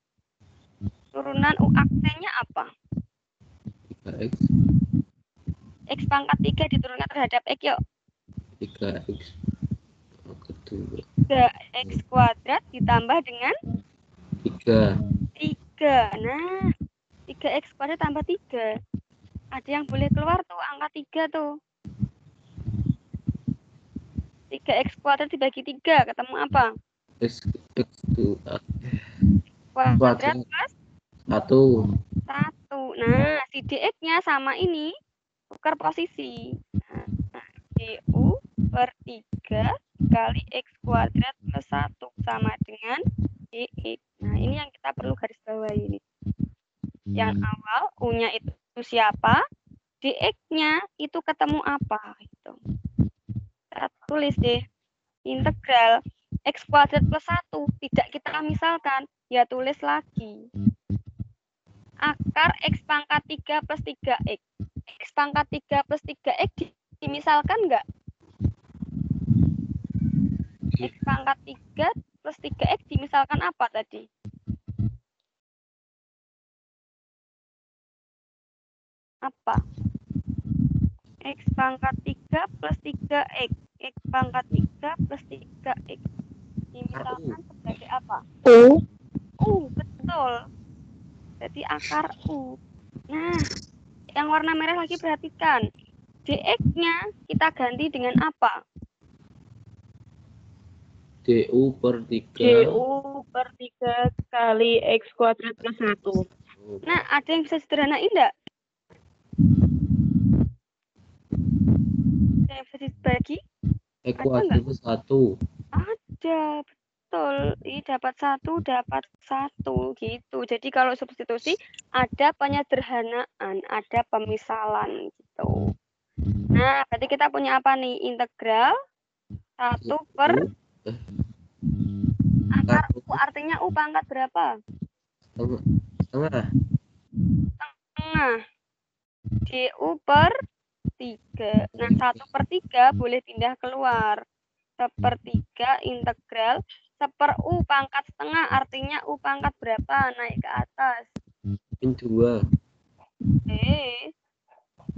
Turunan U aksennya apa? 3x. X pangkat 3 diturunkan terhadap X, yuk. 3x. Kedua. 3X kuadrat ditambah dengan 3. 3. Nah, 3X kuadrat tambah 3. Ada yang boleh keluar tuh, angka 3 tuh. 3X kuadrat dibagi 3, ketemu apa? X itu Kuadrat plus 1. 1. Nah, si dx-nya sama ini, tukar posisi. Nah, du per 3 kali X kuadrat plus 1 sama dengan dx. Nah, ini yang kita perlu garis bawahi ini. Yang awal, U-nya itu siapa? dx-nya itu ketemu apa? Gitu. Kita tulis deh. Integral X kuadrat plus 1. Tidak kita misalkan. Ya tulis lagi. Akar X pangkat 3 plus 3X. X pangkat 3 plus 3X dimisalkan enggak? X pangkat 3 plus 3X dimisalkan apa tadi? Apa? X pangkat 3 plus 3X. X pangkat 3 plus 3X. Dimisalkan sebagai apa? Betul. Jadi akar U. Nah, yang warna merah lagi perhatikan. dx-nya kita ganti dengan apa? du per 3. du per 3 kali X kuadrat plus 1. Nah, ada yang bisa sederhanain enggak? Ada yang bisa dibagi? X kuadrat plus 1. Ada, betul. Ini dapat 1, dapat 1 gitu. Jadi kalau substitusi ada penyederhanaan, ada pemisalan gitu. Nah, berarti kita punya apa nih? Integral 1 per akar U, artinya U pangkat berapa? Setengah. du per 3. Nah, 1 per 3 boleh pindah keluar. 1/3 integral 1 U pangkat setengah, artinya U pangkat berapa? Naik ke atas. Min 2.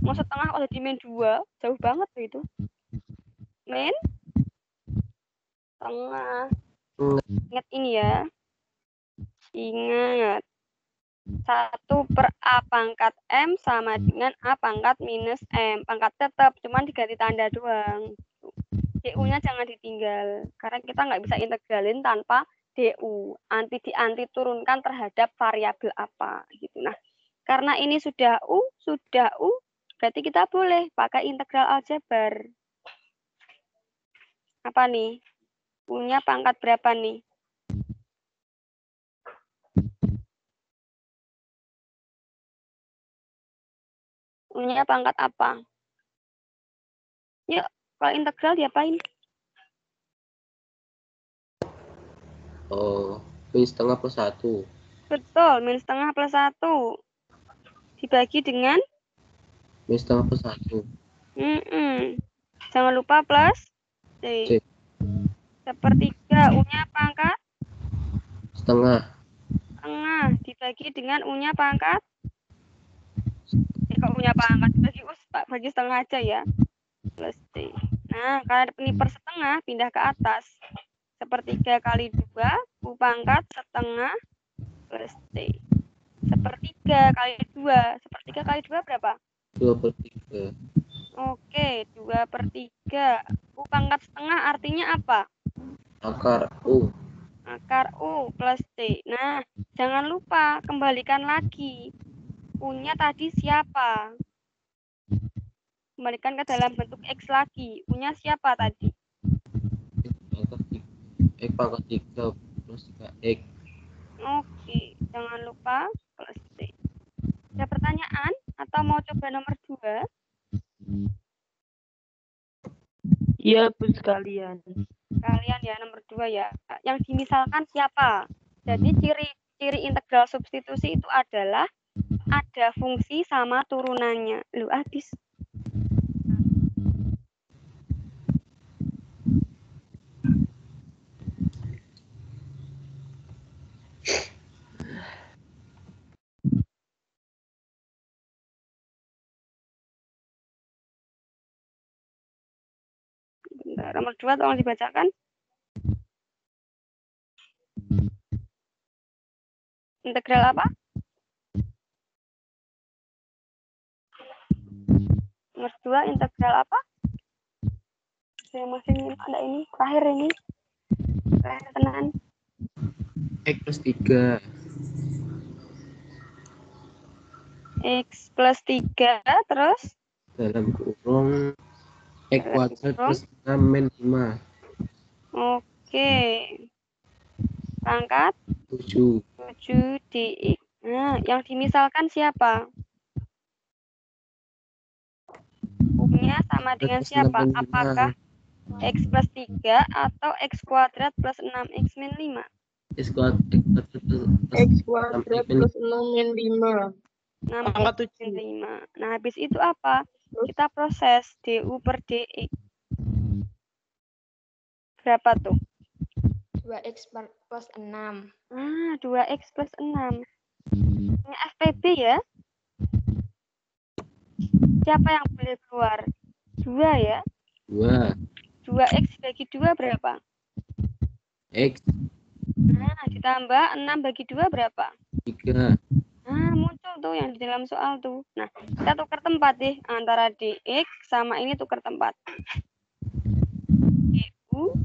Mau setengah kalau di min 2, jauh banget tuh itu. Min setengah. Ingat ini ya. Ingat. 1 per A pangkat M sama dengan A pangkat minus M. Pangkat tetap, cuman diganti tanda doang. DU-nya jangan ditinggal. Karena kita nggak bisa integralin tanpa DU. Anti turunkan terhadap variabel apa. Gitu. Nah, karena ini sudah U, berarti kita boleh pakai integral aljabar. Apa nih? U-nya pangkat berapa nih? U-nya pangkat apa? Yuk, kalau integral diapain? Min setengah plus 1. Betul, min setengah plus 1. Dibagi dengan? Min setengah plus 1. Jangan lupa plus C. 1/3. U-nya pangkat? Setengah. Dibagi dengan U-nya pangkat? Kalau U-nya pangkat dibagi U, bagi setengah aja ya. Plus C. Nah, karena ini per setengah, pindah ke atas. 1/3 kali 2, U U pangkat setengah plus T. Sepertiga kali 2. Sepertiga kali 2 berapa? 2/3. Oke, 2/3. U pangkat setengah artinya apa? Akar U. Akar U plus T. Nah, jangan lupa kembalikan lagi. U-nya tadi siapa? Kembalikan ke dalam bentuk X lagi. U-nya siapa tadi? X pangkat 3 plus 3X. Oke, jangan lupa plus T. Ada pertanyaan? Atau mau coba nomor 2? Iya, Bu sekalian. Kalian ya, nomor 2 ya. Yang dimisalkan siapa? Jadi ciri integral substitusi itu adalah ada fungsi sama turunannya. Lu habis. Bentar, nomor 2 tolong dibacakan. Integral apa? Nomor 2 integral apa? Saya masih ada ini, terakhir ini. Terakhir tenan. X plus 3. X plus 3, terus? Dalam kurung X kuadrat plus 6 min 5. Oke. Pangkat 7. 7 dx. Nah, yang dimisalkan siapa? U-nya sama dengan siapa? Apakah X plus 3 atau X kuadrat plus 6X min 5? X kuadrat X kuadrat plus 6 min 5. 6 Pangkat min 7. 5. Nah, habis itu apa? Kita proses DU per DX. Berapa tuh? 2x plus 6. 2x plus 6. Ini FPB ya? Siapa yang boleh keluar? 2 ya? 2. 2x bagi 2 berapa? X. Nah, ditambah 6 bagi 2 berapa? 3. Nah, muncul tuh yang di dalam soal tuh. Nah, kita tukar tempat deh. Antara dx sama ini tukar tempat. Du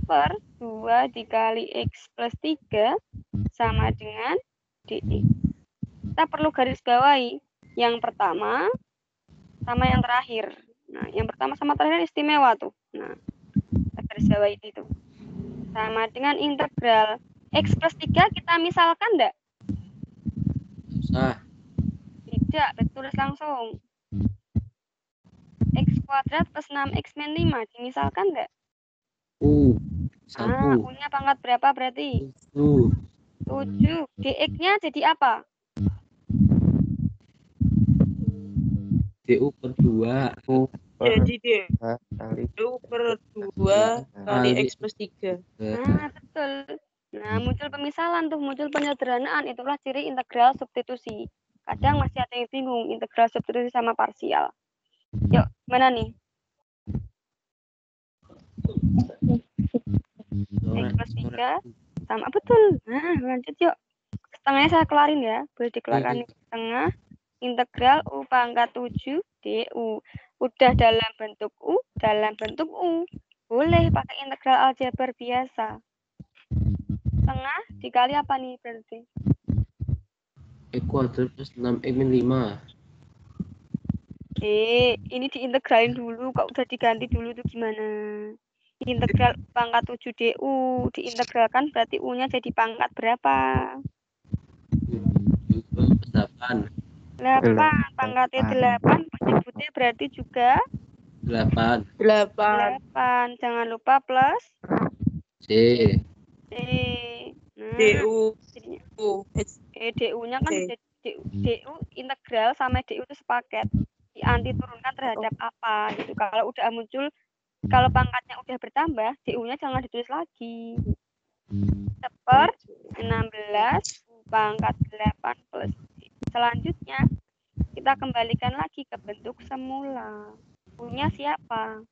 per 2 dikali x plus 3 sama dengan dx. Kita perlu garis bawahi. Yang pertama sama yang terakhir. Nah, yang pertama sama terakhir istimewa tuh. Nah, kita garis bawahi itu. Sama dengan integral x plus 3 kita misalkan enggak? Usah. Tidak, ditulis langsung. X kuadrat plus 6x min 5 dimisalkan enggak? U. 1. U-nya pangkat berapa berarti? 7. 7. dx-nya jadi apa? DU per 2. Jadi DU per 2 kali X plus 3. Nah, betul. Nah, muncul pemisalan tuh, muncul penyederhanaan. Itulah ciri integral substitusi. Kadang masih ada yang bingung integral substitusi sama parsial. Yuk, mana nih? X plus 3 sama, betul. Nah, lanjut yuk. Setengahnya saya kelarin ya. Boleh dikeluarkan setengah. Integral U pangkat 7 DU. Udah dalam bentuk U, dalam bentuk U. Boleh pakai integral aljabar biasa. Setengah dikali apa nih berarti? X kuadrat plus 6x min 5. Ini diintegralin dulu. Kok udah diganti dulu tuh gimana? Integral pangkat 7 DU. Diintegralkan berarti U-nya jadi pangkat berapa? 8. 8. Pangkatnya 8. Penyebutnya berarti juga 8. 8. Jangan lupa plus C. C. Nah, DU. DU-nya kan DU integral sama DU itu sepaket. Dianti turunkan terhadap apa gitu. Kalau udah muncul, kalau pangkatnya udah bertambah, DU-nya jangan ditulis lagi. Per 16 pangkat 8 plus C. Selanjutnya, kita kembalikan lagi ke bentuk semula. U-nya siapa?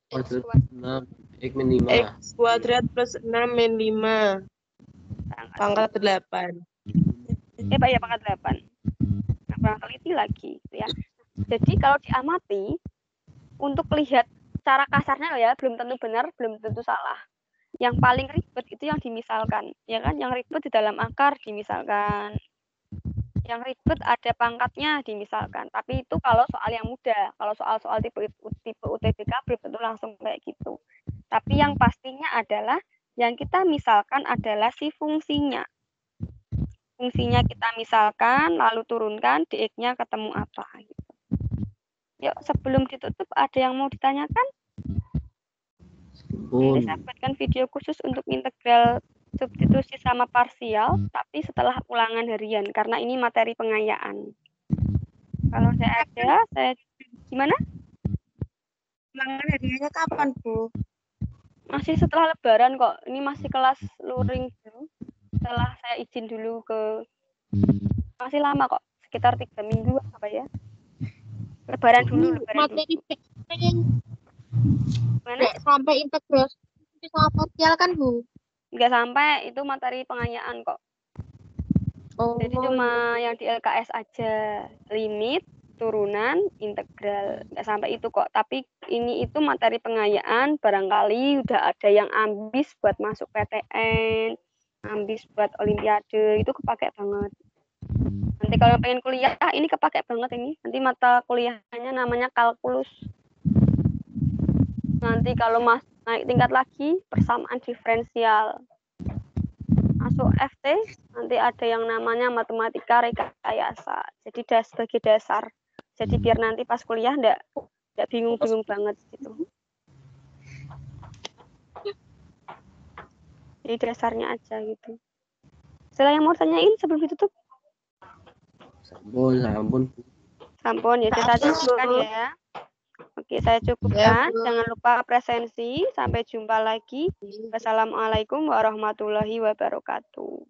Kuadrat plus 6 X min 5. X kuadrat plus 6 min 5. Pangkat 8. Pak ya pangkat 8. Nah, kurang teliti lagi ya. Jadi kalau diamati untuk lihat cara kasarnya ya belum tentu benar, belum tentu salah. Yang paling ribet itu yang dimisalkan, ya kan? Yang ribet di dalam akar dimisalkan. Yang ribet ada pangkatnya dimisalkan. Tapi itu kalau soal yang mudah. Kalau soal-soal tipe UTBK belum tentu langsung kayak gitu. Tapi yang pastinya adalah yang kita misalkan adalah si fungsinya. Fungsinya kita misalkan, lalu turunkan, dx-nya ketemu apa. Gitu. Yuk, sebelum ditutup, ada yang mau ditanyakan? Ini saya buatkan video khusus untuk integral substitusi sama parsial, tapi setelah ulangan harian, karena ini materi pengayaan. Kalau saya ada, saya... Gimana? Ulangan hariannya kapan, Bu? Masih setelah lebaran kok. Ini masih kelas luring dulu. Setelah saya izin dulu ke... Masih lama kok. Sekitar 3 minggu apa ya. Lebaran dulu. Materi Mana? sampai integral sama parsial kan, Bu? Nggak sampai, itu materi pengayaan kok. Oh. Jadi cuma yang di LKS aja. Limit, turunan, integral. Nggak sampai itu kok. Tapi ini itu materi pengayaan. Barangkali udah ada yang ambis buat masuk PTN. Ambis buat olimpiade. Itu kepake banget. Nanti kalau pengen kuliah, ini kepake banget ini. Nanti mata kuliahnya namanya kalkulus. Nanti kalau naik tingkat lagi, persamaan diferensial. Masuk FT, nanti ada yang namanya matematika rekayasa. Jadi sebagai dasar. Jadi biar nanti pas kuliah enggak bingung-bingung banget gitu. Jadi dasarnya aja gitu. Selain yang mau tanyain sebelum ditutup? Sampun ya, saya cukupkan ya. Oke, saya cukupkan. Jangan lupa presensi. Sampai jumpa lagi. Wassalamualaikum warahmatullahi wabarakatuh.